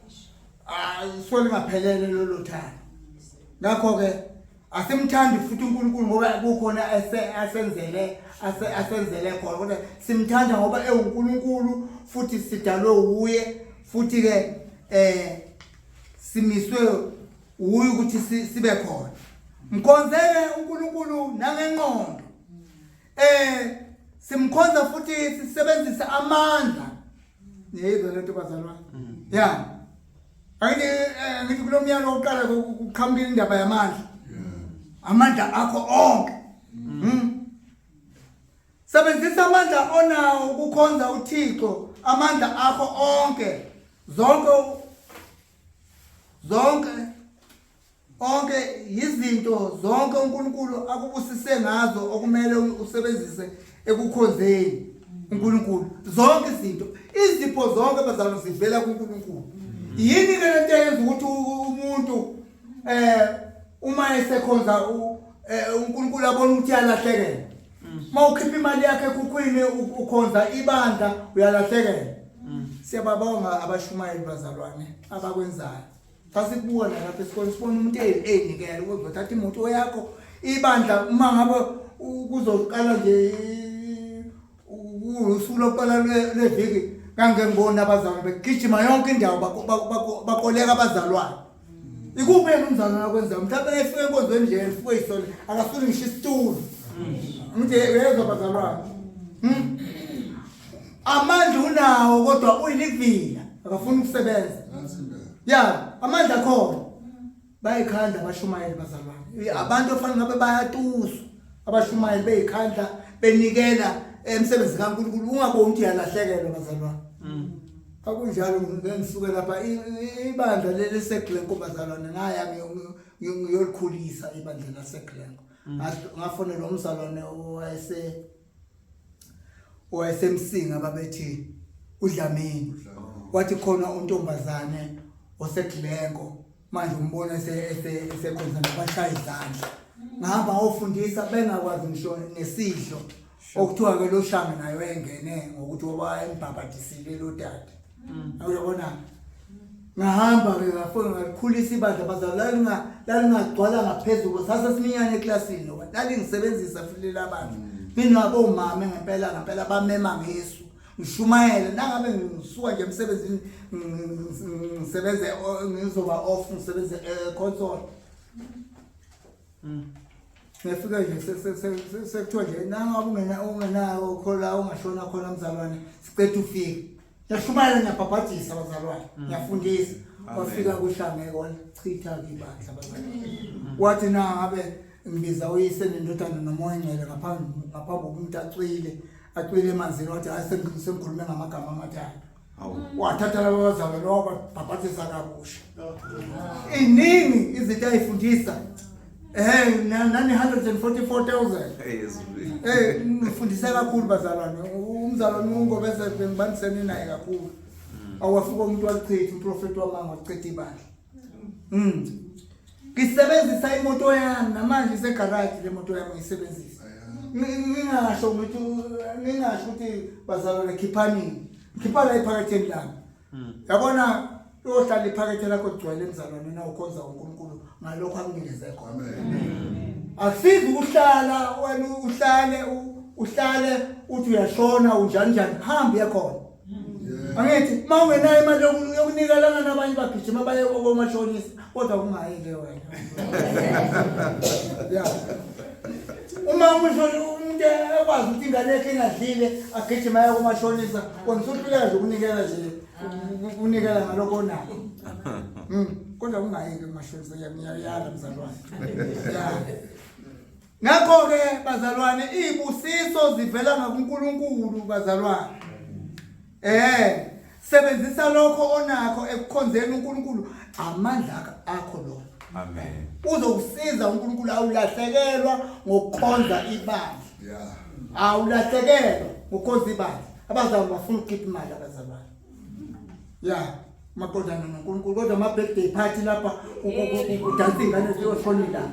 ayisole ngaphelele lolo thanda. Ngakho ke asimthandi futhi uNkulunkulu ngoba kukhona asenzele khona kodwa simthanda ngoba eUNkulunkulu futhi sidalwe uye futhi ke simiswe uye ukuthi sibe khona. Mkhonzele uNkulunkulu nangengqondo. Simkhonza futhi sisebenzisa amandla. Yebo lento bazalwane. Yeah. Ngithi kulomyalo oqala ukukhambila indaba yamandla. Amandla akho onke. Sebenzisa amandla onawo ukukhonza uThixo, amandla akho onke. Onke izinto zonke uNkulunkulu akubusise ngazo okumele usebenzise ekukhonzeni uNkulunkulu. Zonke izinto, izipho zonke bazalwane zivela kuNkulunkulu. Yini ke lento eyenza ukuthi umuntu uma esekhonza uNkulunkulu abona ukuthi uyalahlekela. Mawukhipha imali yakhe ekukhwini ukhonza ibandla uyalahlekela. Siyababonga abashumayeli bazalwane abakwenzayo. Fasikubuka lapha esikole sibona umuntu eyinikele ukuzothatha imoto yakho ibandla uma ngabe kuzoqala nje usuku lokuqala leviki kange ngibona abazalwane begijima yonke indawo bakoleka abazalwane. Ikuphi yena umzalwane akwenza mhlawumbe efike enkonzweni nje efike isole akafuni ngisho isitulo. Umuntu uyezwa abazalwane. Amandla unawo kodwa uyilivila akafuni ukusebenza. Yeah, amandla khona bayikhanda abashumayeli bazalwane. Abantu ofanele ngabe bayatusa abashumayeli beyikhanda benikela emsebenzi kaNkulunkulu ungaboni ukuthi yalahlekelwa bazalwane. Akunjalo ngisuke lapha ibandla leSeglenko bazalwane ngaya ngiyolikhulisa ibandla laSeglenko. Ngafonela umzalwane owayesemsinga babethi uDlamini. Wathi khona untombazane oSeglenko manje umbona esekhonza nabashaya izandla. Ngihamba ngofundisa bengakwazi ngisho nesidlo okuthiwa ke lo shanga nayo engene ngokuthi waba embhabhatisile lo dade. Uyabona ngahamba ke ngafuna ngalikhulisa ibandla bazalwane lalingagcwala ngaphezulu sasa siminyane eklasini ngoba lalingisebenzisa futhi labantu. Mina bomama ngempela bamema ngesu ngishumayela nangabe ngisuka nje emsebenzini ngisebenze ngizoba off ngisebenze console. Ngifika nje sekuthiwa nje nangabe ungenayo khola ungashona khona mzalwane sicela ufike. Yashumayela ngiyabhabhadisa abazalwane ngiyafundisa wafika kuShange kona chitha ibandla abazalwane. Wathi nangabe ngibiza uyise nendodana nomoya ngcwele ngaphambi kokumuntu acwile emanzini wathi asengikhulume ngamagama amathathu. Wathatha labo bazalwane wabhabhadisa kabusha. Iningi izinto ayifundisa nani 144,000. Ngifundise kakhulu bazalwane. Umzalwane ungobese bengibanisene naye kakhulu. Awafika umuntu walichitha uprofeti wamanga wachitha ibandla. Ngisebenzisa imoto yami namanje isegarage le moto yami ngisebenzisa. ngingasho ukuthi bazalwane khiphani la ephaketheni lami yabona uyohlala iphakethe lakho gcwele emzalwane na ukhonza uNkulunkulu ngalokho akunikeze khona asizi ukuhlala wena uhlale uthi uyashona unjani hamba yakhona angithi mawungenayo imali yokunikelana nabanye bagijima baye komashonisa kodwa kungayile wena yeah uma umuntu ekwazi ukuthi ingane yakhe ingadlile agijima yaya komashonisa kona usuhluleka nje ukunikela nje unikela ngalokho onako kodwa kungayile komashonisa yala mzalwane yeah ngakho ke bazalwane izibusiso zivela ngakuNkulunkulu bazalwane sebenzisa lokho onakho ekukhonzeni uNkulunkulu amandla akho lo Amen. uzokusiza uNkulunkulu awulahlekelwa ngokukhonza ibandla Yeah. awulahlekelwa ngokukhonza ibandla abazali bafuna ukukhipha imali abazalwane yeah maqondana noNkulunkulu kodwa ama birthday party lapha udansa ingane ziyoshonela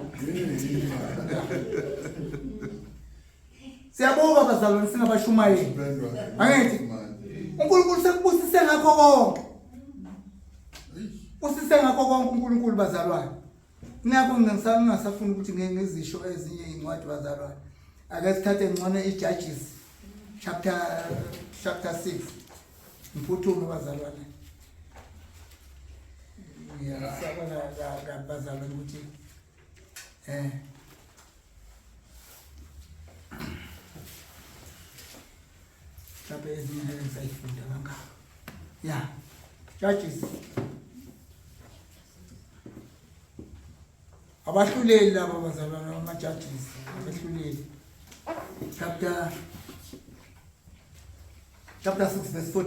siyabonga bazalwane singabashumayeli angithi uNkulunkulu sekubusise ngakho konke usise ngakho konke uNkulunkulu bazalwane ngakho ngingasafuna ukuthi ngizisho ezinye incwadi bazalwane ake sithathe ngcone iJudges chapter 6 mphuthume bazalwane sabona bazalwane ukuthi lapha ezinye sayifunda ngakho yeah Judges abahluleli laba bazalwane ama-judges abahluleli chapter 6 verse 14 6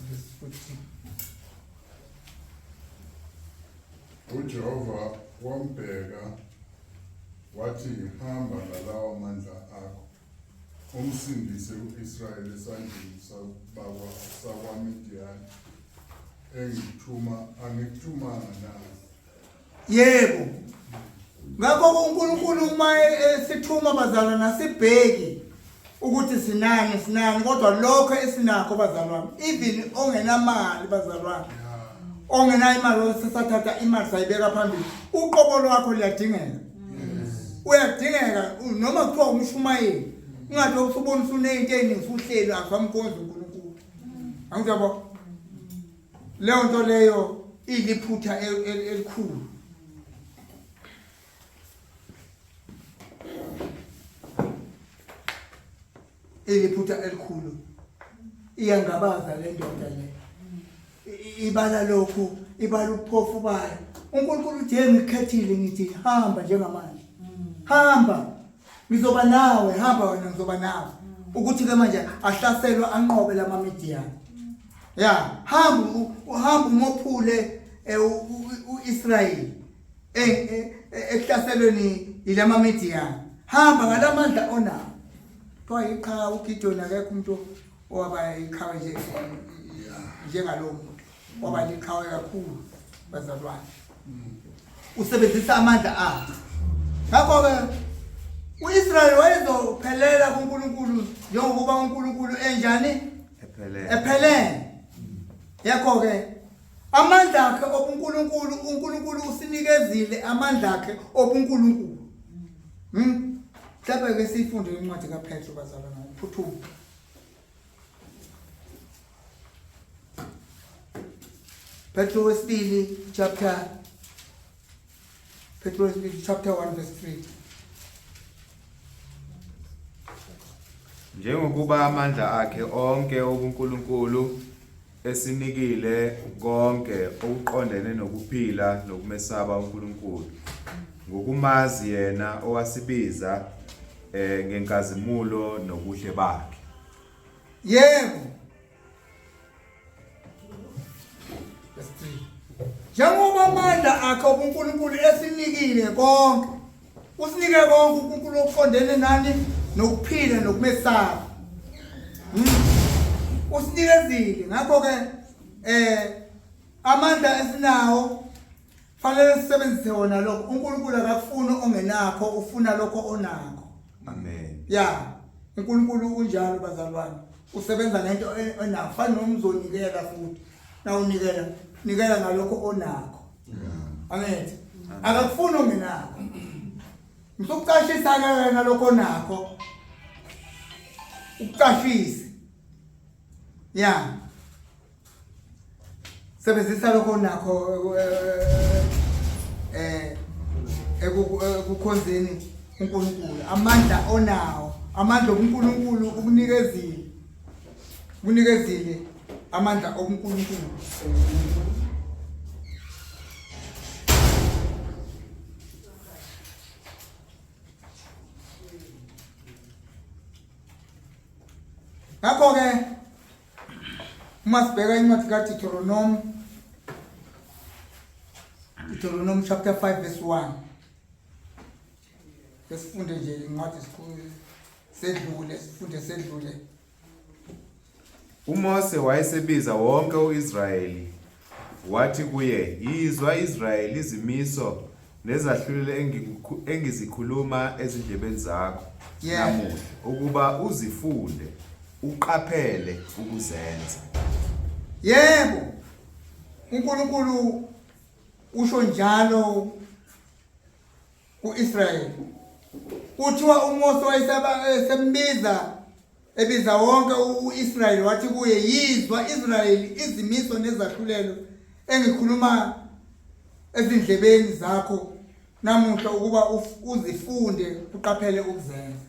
verse 14 uJehova wambheka wathi hamba ngalawo amandla akho umsindise uIsrayeli esandleni sakwaMidiyani angikuthumanga nawe. yebo ngakho uNkulunkulu uma esithuma bazalwane nasibheki ukuthi sinani kodwa lokho esinakho bazalwane even ongenamali bazalwane ongenayo imali sesathatha imali sayibeka phambili uqobo lwakho liyadingeka uyadingeka noma kuthiwa umshumayeli ungathi usubona usunezinto eziningi usuhleli azamkhonza uNkulunkulu angizabo leyo nto leyo iliphutha elikhulu iliphutha elikhulu iyangabaza le ndoda le ibala lokhu ibala uphofu bayo uNkulunkulu uthi ngikhethile ngithi hamba njengamanje hamba ngizoba nawe hamba wena ngizoba nawe ukuthi ke manje ahlaselwa anqobe lamaMidiyani ya hamba umophule uIsrayeli ehlaselweni yilamaMidiyani hamba ngalamandla onawo kwa iqhawe uGidoni akekho umuntu owaba iqhawe nje njengalowo muntu waba liqhawe kakhulu bazalwane usebenzisa amandla akhe ngakho ke uIsrayeli wayezophelela kuNkulunkulu njengoba uNkulunkulu enjani ephelele yakho ke amandla akhe obuNkulunkulu uNkulunkulu usinikezile amandla akhe obuNkulunkulu mhlawumbe ke sifunde incwadi kaPetro bazalwana ngokuphuthuma Petro wesibili chapter 1 verse 3 Njengokuba amandla akhe onke obuNkulunkulu esinikile konke okuqondene nokuphila nokumesaba uNkulunkulu ngokumazi yena owasibiza ngenkazimulo nobuhle bakhe. Yebo. Njengoba amandla akhe uNkulunkulu esinikile konke. Usinike konke uNkulunkulu okuqondene nani nokuphila nokumesaba. Usinikezile ngakho ke amandla esinawo Fanele sisebenzise wona lokho. uNkulunkulu akafuni ongenakho, ufuna lokho onakho. Amen. Yeah. uNkulunkulu unjalo bazalwane. Usebenza ngento onakho. Fana nomzonikela futhi. Na unikela, nikela ngalokho onakho. Angithi. Akakufuni ongenakho. Msukucashisa ngalokho onakho. Ukucashisa. Yeah. Sebenzisa lokho nakho ekukhonzeni uNkulunkulu. Amandla onawo, amandla oNkulunkulu ukunikezile amandla oNkulunkulu. Ngakho ke uma sibheka incwadi kaDeuteronomy chapter 5 verse 1. Sifunde nje incwadi sedlule. uMose wayesebiza wonke uIsrayeli wathi kuye, yizwa Israyeli izimiso nezahlulelo engizikhuluma ezindlebeni zakho namuhla ukuba uzifunde uqaphele ukuzenza. Yebo. uNkulunkulu usho njalo kuIsrayeli. Kuthiwa uMose wayesembiza ebiza wonke uIsrayeli wathi kuye, yizwa Israyeli izimiso nezahlulelo engikhuluma ezindlebeni zakho namuhla ukuba uzifunde uqaphele ukuzenza.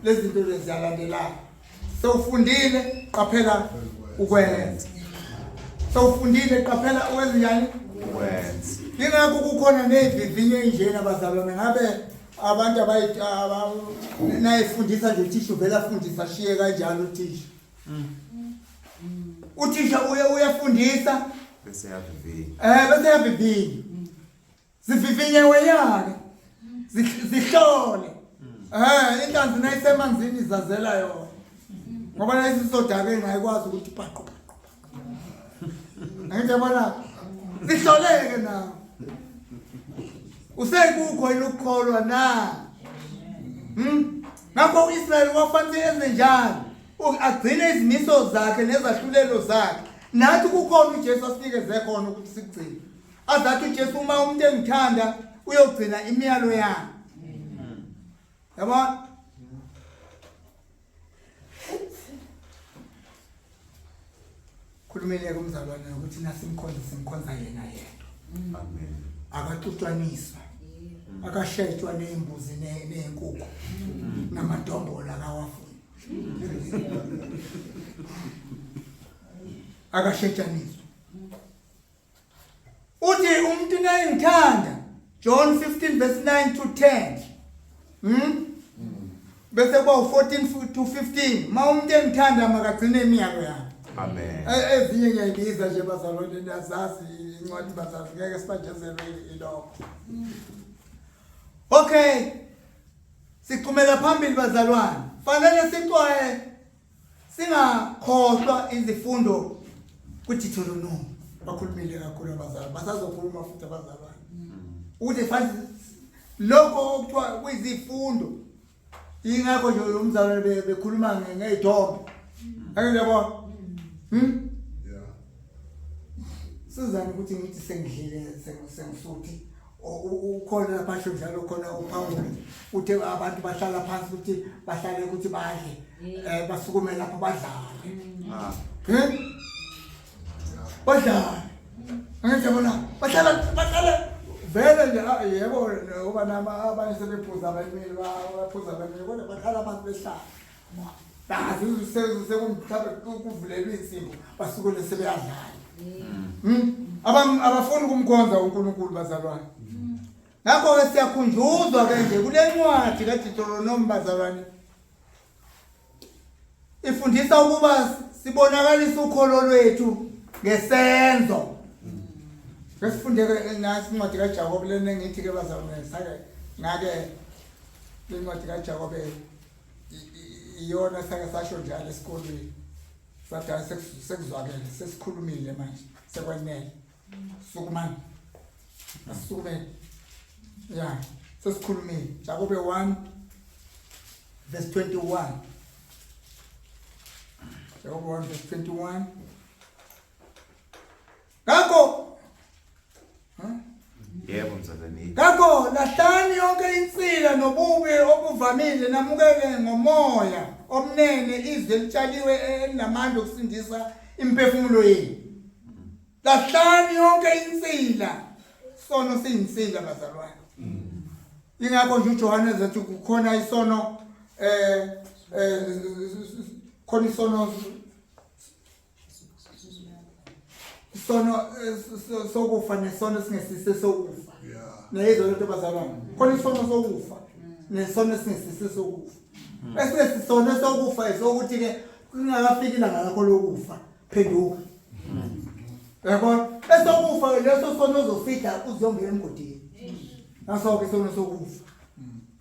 Lezi zinto leziyalandelayo. Sewufundile qaphela ukwenza. Sewufundile qaphela ukwenza Ukwenza. Ingakho kukhona nezivinyo enjena bazalwane. Ngabe abantu nayifundisa nje uthisha uvela fundisa shiye kanjalo uthisha. Uthisha uyafundisa Bese yavivinya. bese yavivinya. Zivivinye weyake. Zihlole. Intanzi nayisemanzini izazela yona. Ngoba nayisisodake ngayikwazi ukuthi paqo. Ngiyabona zihloleke nawo. Usekukho ilukholwa na. Ngakho uIsrael wafanele enze njalo. Agcine izimiso zakhe nezahlulelo zakhe. Nathi kukhona uJesu asinikeze khona ukuthi sigcine. Azathi uJesu uma umuntu engithanda uyogcina imiyalo yakhe. Yabona? Khulumele kumzalwane ukuthi simkhonza yena yedwa. Amen. Akaxutshaniswa. Akashetshwa nezimbuzi nezinkukhu. Namadombola kawafuni. Akashetshaniswa. Uthi umuntu nayingithanda John 15 verse 9 to 10. Bese kwa 14 to 15 ma umuntu engithanda makagcine imiyalo yakhe. Amen. Ezinye ngiyayibiza nje bazalwane nazazi incwadi bazazi ngeke sibajezele ilokho. Okay. Siqhumela phambili bazalwane. Fanele sixwaye singakhohlwa izifundo kuDeuteronomy. Bakhulumile kakhulu abazalwane. Basazokhuluma futhi abazalwane. Ukuthi fanele lokho okuthiwa kuyizifundo. Ingakho nje umzalwane bekhuluma ngezithombe. Akuyabo. Yeah. Sizana ukuthi ngithi sengidlile sengisuthi ukhona lapha njalo khona uPaul uthi abantu bahlala phansi ukuthi bahlale ukuthi badle basukume lapha badlale. Badlale. Ngiyabona bahlala vele nje yebo ngoba nama abanye sebephuza abameli baphuza abameli kodwa bakhala abantu behlala. Bazi sekumhlaba kuvulelwe isimbo basukule sebeyadlala. Abafuni ukumkhonza uNkulunkulu bazalwane. Ngakho ke siyakhunjuzwa ke nje kule ncwadi kaDeuteronomy bazalwane. Ifundisa ukuba sibonakalisa ukholo lwethu ngesenzo. Sesifundeke nasi incwadi kaJakobe lena ngithi ke bazalwane sake ngake incwadi kaJakobe iyona sake sasho njalo esikolweni. Sathi sekuzwakele sesikhulumile manje sekwanele. Sukumani. Asisukumele. Yeah. Sesikhulumile. Jakobe 1 verse 21. Jakobe 1 verse 21. Ngakho Yebo mzalwane. Ngakho lahlani yonke insila nobubi obuvamile namukele ngomoya omnene izwe litshaliwe enamandla okusindisa imphefumulo yenu. Lahlani yonke insila sono siyinsila bazalwane. Ingakho nje uJohane ethi kukhona isono khona isono sokufa nesono singesise sokufa. Neyizo lento bazalwane. Khona isono sokufa nesono singesise sokufa. Bese sisono sokufa esokuthi ke kungakafiki ilanga lakho lokufa phenduka. Yabo esokufa leso sono uzofika uzongena emgodini. Naso ke sono sokufa.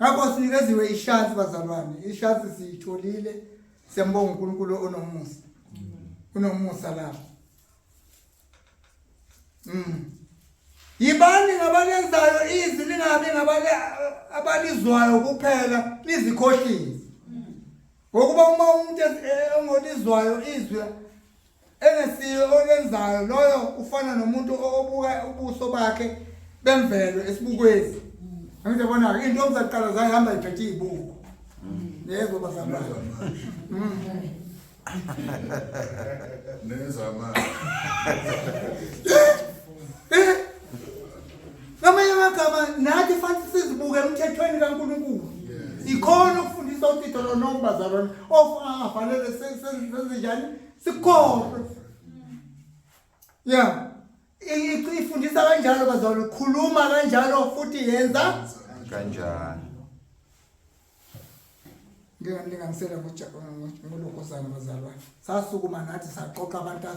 Ngakho sinikeziwe ishansi bazalwane. Ishansi siyitholile. Siyambonga uNkulunkulu onomusa. Unomusa lapho. Yibani ngabalenzayo izwi lingabi ngabale abalizwayo kuphela lizikhohlisi. Ngokuba uma umuntu engolizwayo izwi engesiyo olenzayo loyo ufana nomuntu obuka ubuso bakhe bemvelo esibukweni. Angizobona into omzaqala zayihamba iphethe izibuko. Yebo bazalwane. Nezama. Ngamanye amagama nathi fanele sizibuke emthethweni kaNkulunkulu. Ikhona ukufundisa uThixo lo bazalwane ofanele senzenjani sikhohle. Yeah. Ifundisa kanjalo bazalwane, khuluma kanjalo futhi yenza Kanjani? Nginganisela ngolokozana bazalwane. Sasukuma nathi saqoqa abantu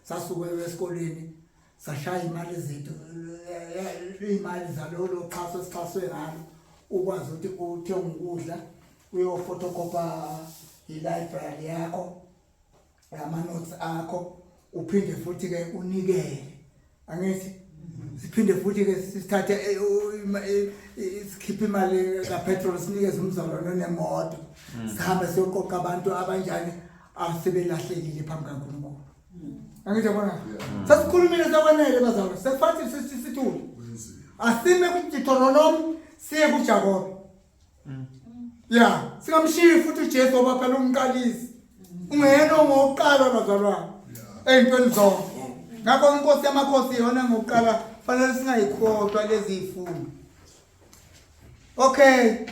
sasuka esikoleni sashaya imali zethu imali zalolo xhaso sixhaswe ngalo ukwazi ukuthi uthenga ukudla uyofotokopa i-library yakho ama-notes akho uphinde futhi ke unikele angithi siphinde futhi ke sithathe sikhiphe imali kapetrol sinikeze umzalwane nemoto sihambe siyoqoqa abantu abanjani asebelahlekile phambi kaNkulunkulu. Angijabona. Sasikhulumile sakwanele bazalwane. Sekufanele sithule. Asime kuDeuteronomy siye kuJakobe. Yeah, singamshiyi futhi uJesu oba phela umqalisi. Ungena ngokuqala bazalwane. Eyintweni zonke. Ngakho inkosi yamakhosi yona ngokuqala fanele singayikhohlwa lezi zifundo. Okay.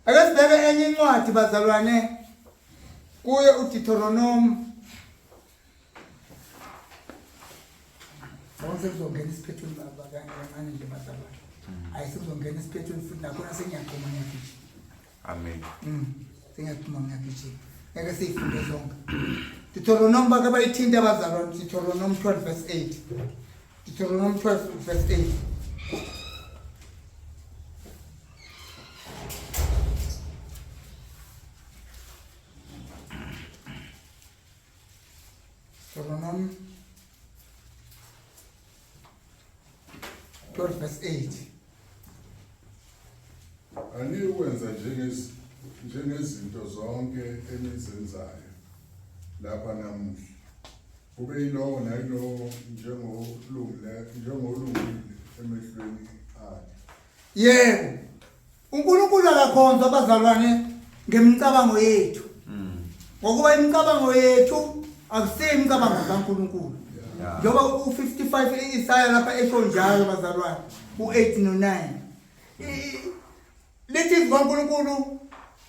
Ake sibheke enye incwadi bazalwane kuye uDeuteronomy. Sokuzongena isiphethweni babakanye nje bazalwane. Ayisizongena isiphethweni futhi nakhona sengiyaqhuma ngiyagijima. Amen. Sengiyaqhuma ngiyagijima. Ngeke siyifunde zonke. Deuteronomy bake bayithinta abazalwane, Deuteronomy 12 verse 8. Deuteronomy 12 verse 8. Deuteronomy 12 verse 8. Aniwenza njengezinto zonke enizenzayo lapha namuhla. Kube yilowo nayilowo njengolungile emehlweni akhe. Yebo. uNkulunkulu akakhonzwa abazalwane ngemicabango yethu. Ngokuba imicabango yethu akusiyo imicabango kaNkulunkulu. Njoba u55 Isaya lapha esho njalo bazalwane u8 no9. Lithi kaNkulunkulu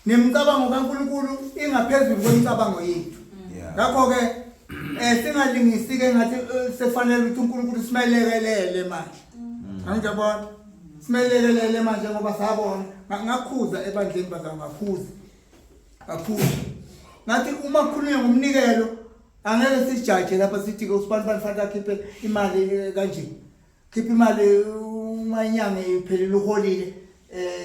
nemicabango kaNkulunkulu ingaphezulu kwemicabango yethu. Ngakho ke singalingisi ke ngathi sefanele ukuthi uNkulunkulu simelekelele manje. Angijabona simelekelele manje ngoba sabona ngakhuza ebandleni bazalwane ngakhuza. Ngathi uma kukhulunywa ngomnikelo angeke sijaje lapha sithi ke usibani fanele akhiphe imali kanje. Khipha imali uma inyanga iphelele uholile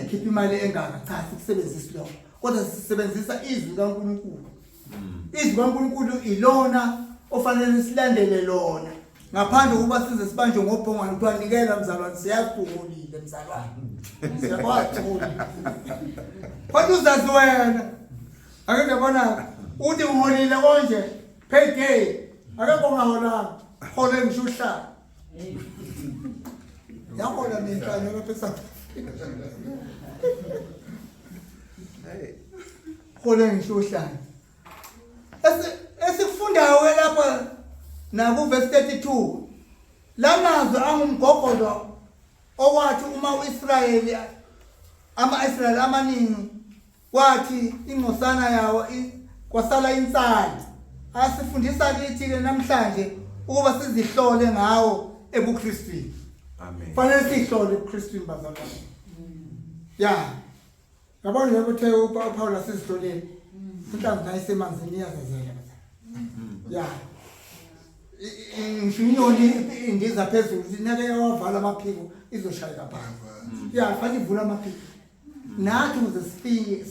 khipha imali engaka cha sikusebenzisa lokho. Kodwa sisebenzisa izwi kaNkulunkulu. Izwi kaNkulunkulu ilona ofanele silandele lona. ngaphandle kuba size sibanjwe ngobhongwane kuthiwa nikela mzalwane siyakuholile mzalwane siyakwathula kodwa uzazi wena ake ndabona uthi uholile konje payday akekho ongaholanga hole ngisho uhlala yahola nenhlanya lapha eSouth hole ngisho uhlala esikufundayo lapha naku verse 32 lamazwi angumgogodlo owathi uma uIsrayeli ama-Israyeli amaningi wathi ingosana yawo kwasala insali asifundisa kithi-ke namhlanje ukuba sizihlole ngawo ebuKristwini. Amen. Fanele sihlole ebuKristwini bazalwane. Ya. Yabona nje ukuthi uPaul asizihloleni. Inhlanzi nayo isemanzini iyazazela bazalwane. Ya. Ngiyinyoni indiza phezulu sinake yawavala amaphiko izoshayeka phansi. Ya, fanele ivula amaphiko. Nathi ukuze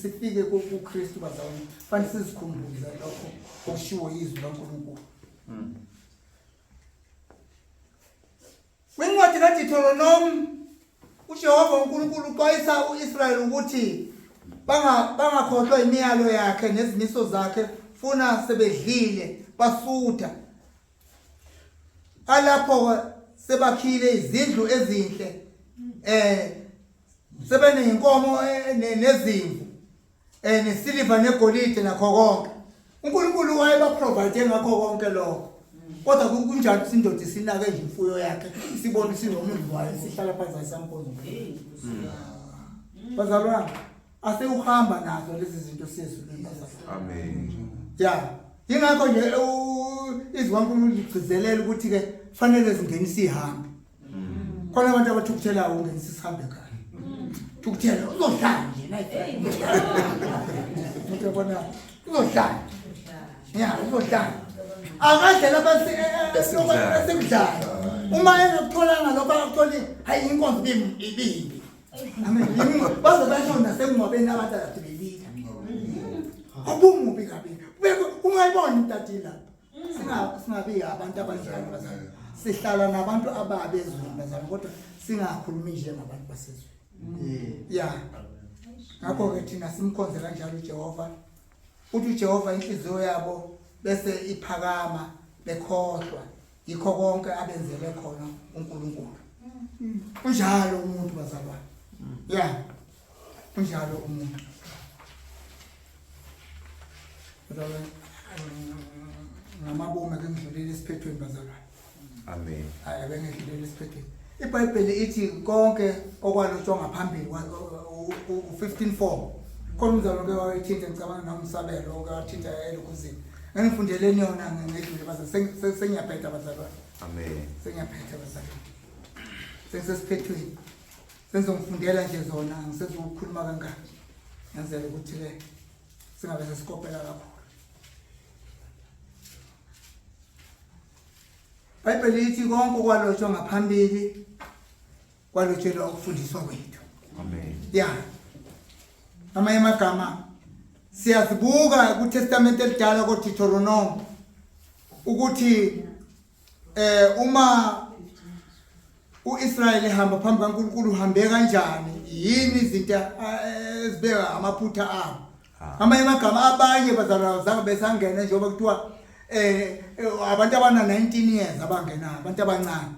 sifike kuKristu bazalwane. Fanele sizikhumbuze lokho okushiwo izwi laNkulunkulu. Kwincwadi kaDuteronomy uJehova uNkulunkulu uxwayisa uIsrayeli ukuthi bangakhohlwa imiyalo yakhe nezimiso zakhe funa sebedlile basutha. Alapho sebakhile izindlu ezinhle sebeneyinkomo nezimvu nesiliva negolide nakho konke. uNkulunkulu wayebaprovide ngakho konke lokho. Kodwa kunjani sindoda sinake nje imfuyo yakhe sibone sinomndlu wayo sihlala phansi asamkhonza. Bazalwane aseuhamba nazo lezi zinto sezulwini bazalwane. Amen. Ya, ingakho nje izwi kaNkulunkulu ligcizelela ukuthi ke fanele zingenise ihambe. Khona abantu abathukuthelayo ungenisa isihambe ekhaya. Thukuthela uzohlala nje nayi. Muthe bona uzohlala. Ya, uzohlala. Akade lapha esikudlala. Uma engakutholanga lokho akutholi hayi inkonzo ibimbi. Amen. Bazo bashona sengcwabeni abantu akade belila. Abumubi kabi. Ungayibona umtati lapha. Singabi abantu abanjani bazalwane. Sihlala nabantu ababe ezweni bazalwane kodwa singakhulumi nje ngabantu basezweni. Ya. Ngakho ke thina simkhonze kanjalo uJehova. Uthi uJehova inhliziyo yabo bese iphakama bekhohlwa yikho konke abenzele khona uNkulunkulu. Unjalo umuntu bazalwane. Ya. Unjalo umuntu. Bazalwane ngamabomu ke ngidlulile esiphethweni bazalwane. Amen. Hayi bengidlulile esiphethweni. iBhayibheli ithi konke okwalotshwa ngaphambili u15:4 khona umzalwane ke wayethinta ngicabanga nomsabelo okathinta elokuzini. Ngifundeleni yona ngedlule bazalwane sengiyaphetha bazalwane. Amen. Sengiyaphetha bazalwane. Sesesiphethweni. Sengizongifundela nje zona ngisezokhuluma kangaka. Ngenzele ukuthi ke singabe sesikopela kakhulu. iBhayibheli ithi konke okwalotshwa ngaphambili kwalotshelwa ukufundiswa kwethu. Amen. Ya. Amanye amagama siyazibuka kuTestament elidala koDuteronomy ukuthi uma uIsrayeli ehamba phambi kaNkulunkulu uhambe kanjani yini izinto ezibeka amaphutha abo. Amanye amagama abanye bazalwane zange besangena njengoba kuthiwa abantu abana 19 years abangena abantu abancane.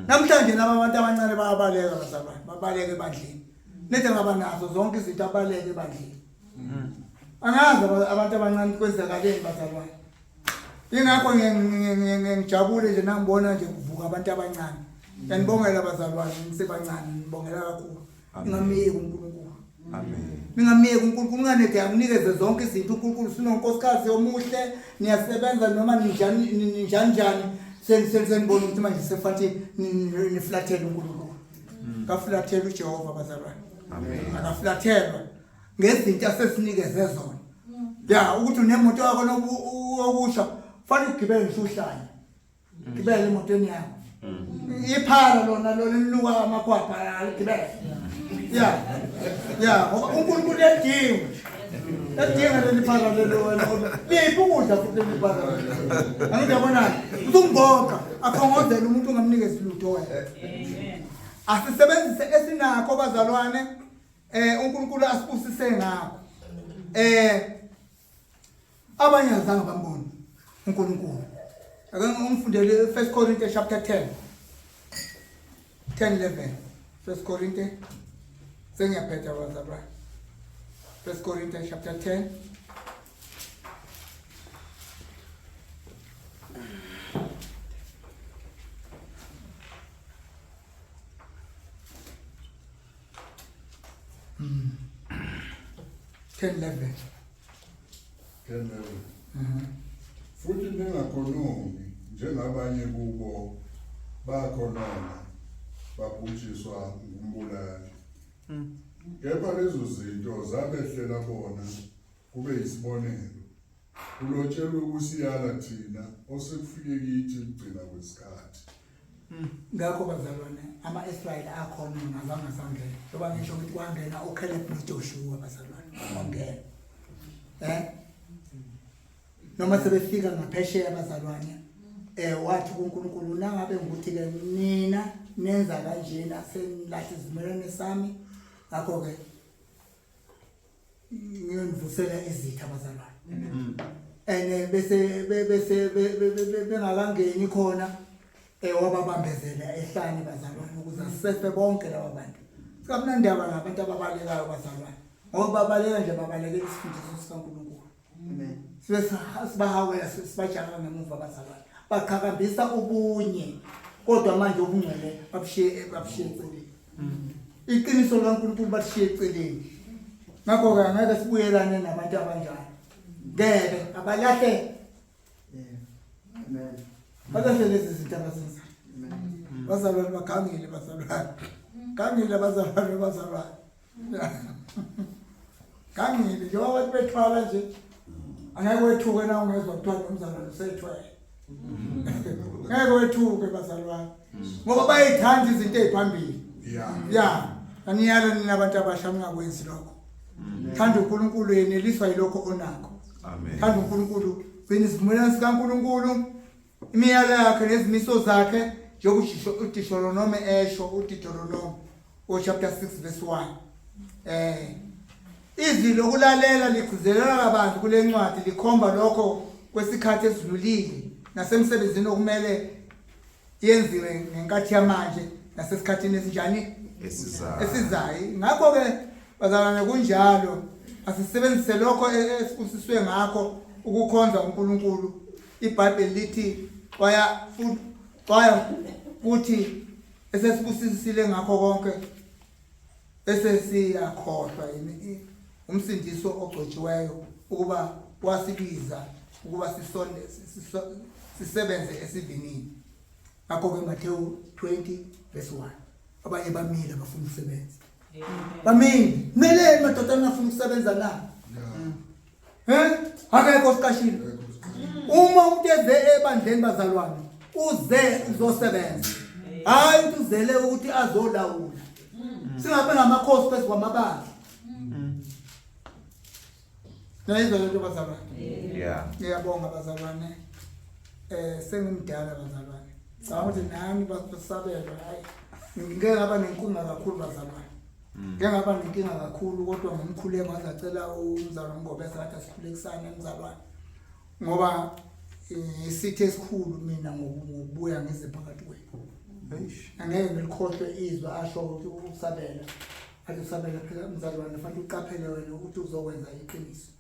Namhlanje laba abantu abancane bayabaleka bazalwane babaleke ebandleni. Lethe ngaba nazo zonke izinto abaleke ebandleni. Angazi abantu abancane kwenzakaleni bazalwane. Ingakho ngijabule nje nangibona nje kuvuka abantu abancane. Ngiyanibongela bazalwane ngisebancane ngibongela kakhulu. Ngingamiyeki uNkulunkulu. Amen. Ningamiyeki uNkulunkulu unganede akunikeze zonke izinto uNkulunkulu sinonkosikazi omuhle niyasebenza noma ninjani senibona ukuthi manje sefanele niflathele uNkulunkulu. Kaflathele uJehova bazalwane. Amen. Akaflathelwa ngezinto asesinikeze zona. Ya ukuthi unemoto yakho nokusha fanele ugibele ngishuhlanye. Gibele emotweni yakho. Iphala lona linuka amakhwapha aligibele. Ya. Ya, uNkulunkulu uyadinga. Uyadinga leliphala lelo wena. Liphi ukudla futhi leliphala. Angiyabona. Uzungibonga. akhongozela umuntu ongamnikeza lutho wena. Amen. Asisebenzise esinakho bazalwane uNkulunkulu asibusise ngakho. Abanye azange bambona uNkulunkulu. Ake ngumfundele 1 Corinthians chapter 10:11. 1 Corinthians sengiyaphetha bazalwane. 1 Corinthians chapter 10. Mm. 10:11. Futhi ningakhonongi njengabanye kubo bakhonona babhujiswa ngumbulali. Kepha lezo zinto zabehlela bona kube isibonelo. Kulotshelwe ukusiyala thina osekufike kithi ukugcina kwesikhathi. Ngakho bazalwane ama-Israyeli akhona ngazange sangena. Ngoba ngisho ukuthi kwangena uCaleb noJoshua bazalwane kwangena. Noma sebefika ngaphesheya bazalwane wathi kuNkulunkulu nangabe ukuthi ke nina nenza kanjena senilahle izimelwane sami ngakho ke ngiyonivusela izitha bazalwane. Bese bengakangeni khona wababambezela ehlane bazalwane ukuze sisefe bonke laba bantu. Sikamnandi abantu ababalekayo bazalwane. Ngoba babaleka nje babalekela isifundiso sikaNkulunkulu. Amen. Sibahawela sibajala ngemuva bazalwane. Baqhakambisa ubunye kodwa manje ubungcwele babushiye eceleni. Iqiniso likaNkulunkulu bashiye eceleni. Ngakho ke ngeke sibuyelane nabantu abanjalo. Ngeke abalahle. Amen. Balahle lezi zinto abazenza. Amen. Bazalwane bakhangile bazalwane. Khangile bazalwane. Khangile njengoba abantu bethwala nje. Angeke wethuke na ungezwa kuthiwa umzalwane usethwele. Ngeke wethuke bazalwane. Ngoba bayithanda izinto eziphambili. Yeah. Aniyala nina abantu abasha ngakwenzi lokho. Thanda uNkulunkulu yeneliswa yilokho onakho. Amen. Thanda uNkulunkulu wena isivumelwano sikaNkulunkulu imiyalo yakhe nezimiso zakhe njengokusho uDiutoronomy esho uDiutoronomy chapter 6 verse 1. Izwi lokulalela ligcizelela abantu kule ncwadi likhomba lokho kwesikhathi esidlulile nasemsebenzini okumele yenziwe ngenkathi yamanje nasesikhathini esinjani esizayo. Ngakho ke bazalwane kunjalo asisebenzise lokho esifusiswe ngakho ukukhonza uNkulunkulu. iBhayibheli lithi waya futhi esesibusisile ngakho konke esesiyakhohlwa umsindiso ogcotshiweyo ukuba wasibiza ukuba sisebenze esivinini. Ngakho ke Matthew 20 verse 1. Abanye bamile bafuna ukusebenza. Bamile. Kumele madoda angafuna ukusebenza la. Akekho siqashile. Uma umuntu eze ebandleni bazalwane uze uzosebenza. Hayi umuntu uzele ukuthi azolawula. Singabe ngamakhosi phezu kwamabandla. Nayizwa lento bazalwane. Yeah. Ngiyabonga bazalwane. Sengimdala bazalwane. Ngicabanga ukuthi nami basabela hayi. Ngeke ngaba nenkinga kakhulu bazalwane. Ngeke ngaba nenkinga kakhulu kodwa ngomkhuleko ngazacela umzalwane ngobese ngathi asikhulekisane umzalwane. Ngoba isithe esikhulu mina ngokubuya ngize phakathi kwethu. Angeke ngilikhohlwe izwi asho ukuthi usabela. Athi usabela phela umzalwane fanele uqaphele wena ukuthi uzokwenza iqiniso.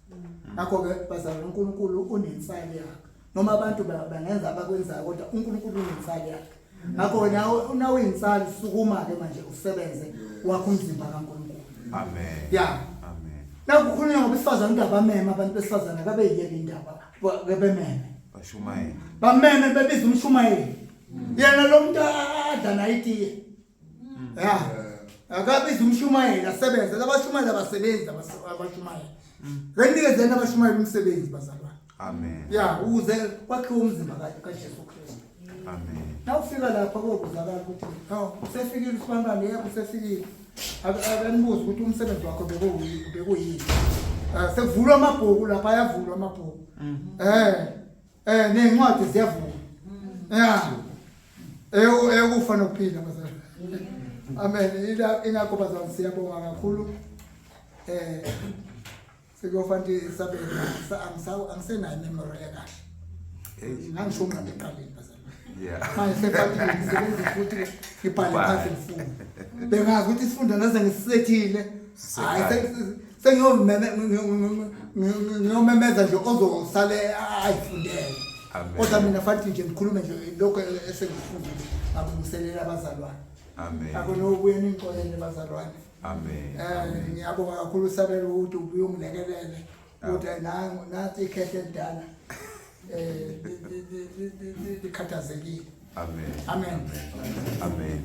Ngakho ke bazalwane uNkulunkulu unensali yakhe. Noma abantu bangenza abakwenzayo kodwa uNkulunkulu unensali yakhe. Ngakho wena unawe insali sukuma ke manje usebenze wakho umzimba kaNkulunkulu. Amen. Yeah. Amen. Nakukhulunywa ngobesifazana into abameme abantu besifazana kabeyiyeke indaba bebememe. Bashumayeli. Bameme bebiza umshumayeli. Yena lo muntu adana itiye. Yeah. Akabiza umshumayeli asebenze labashumayeli abasebenzi abashumayeli. Ngenikezeni abashumayeli umsebenzi bazalwane. Amen. Yeah, ukuze kwakhiwe umzimba kaJesu Kristu. Amen. Nawufika lapha kokuzakala ukuthi usefikile usibambane yebo usefikile. Akanibuza ukuthi umsebenzi wakho bekuyini. Sekuvulwa amabhuku lapha ayavulwa amabhuku. Nencwadi ziyavulwa. Yeah. Ekufa nokuphila bazalwane. Amen. Ingakho bazalwane siyabonga kakhulu. Sekufanele sabe angisenayo memory ekahle. Ngisho unqabe eqaleni bazalwane. Yeah. Manje sefanele ngisebenza futhi ngibhale phansi ngifunde. Bengazi ukuthi isifunda naze ngisethile. Hayi ngiyomemeza nje ozosale ayifundele. Amen. Kodwa mina fanele nje ngikhulume nje lokho esengifundile ngabungiselela abazalwane. Amen. Akunobuye ningixolele bazalwane. Amen. Ngiyabonga kakhulu sabela ukuthi ubuye ungilekelele ukuthi nathi ikhethe endala likhathazekile. Amen. Amen. Amen. Amen.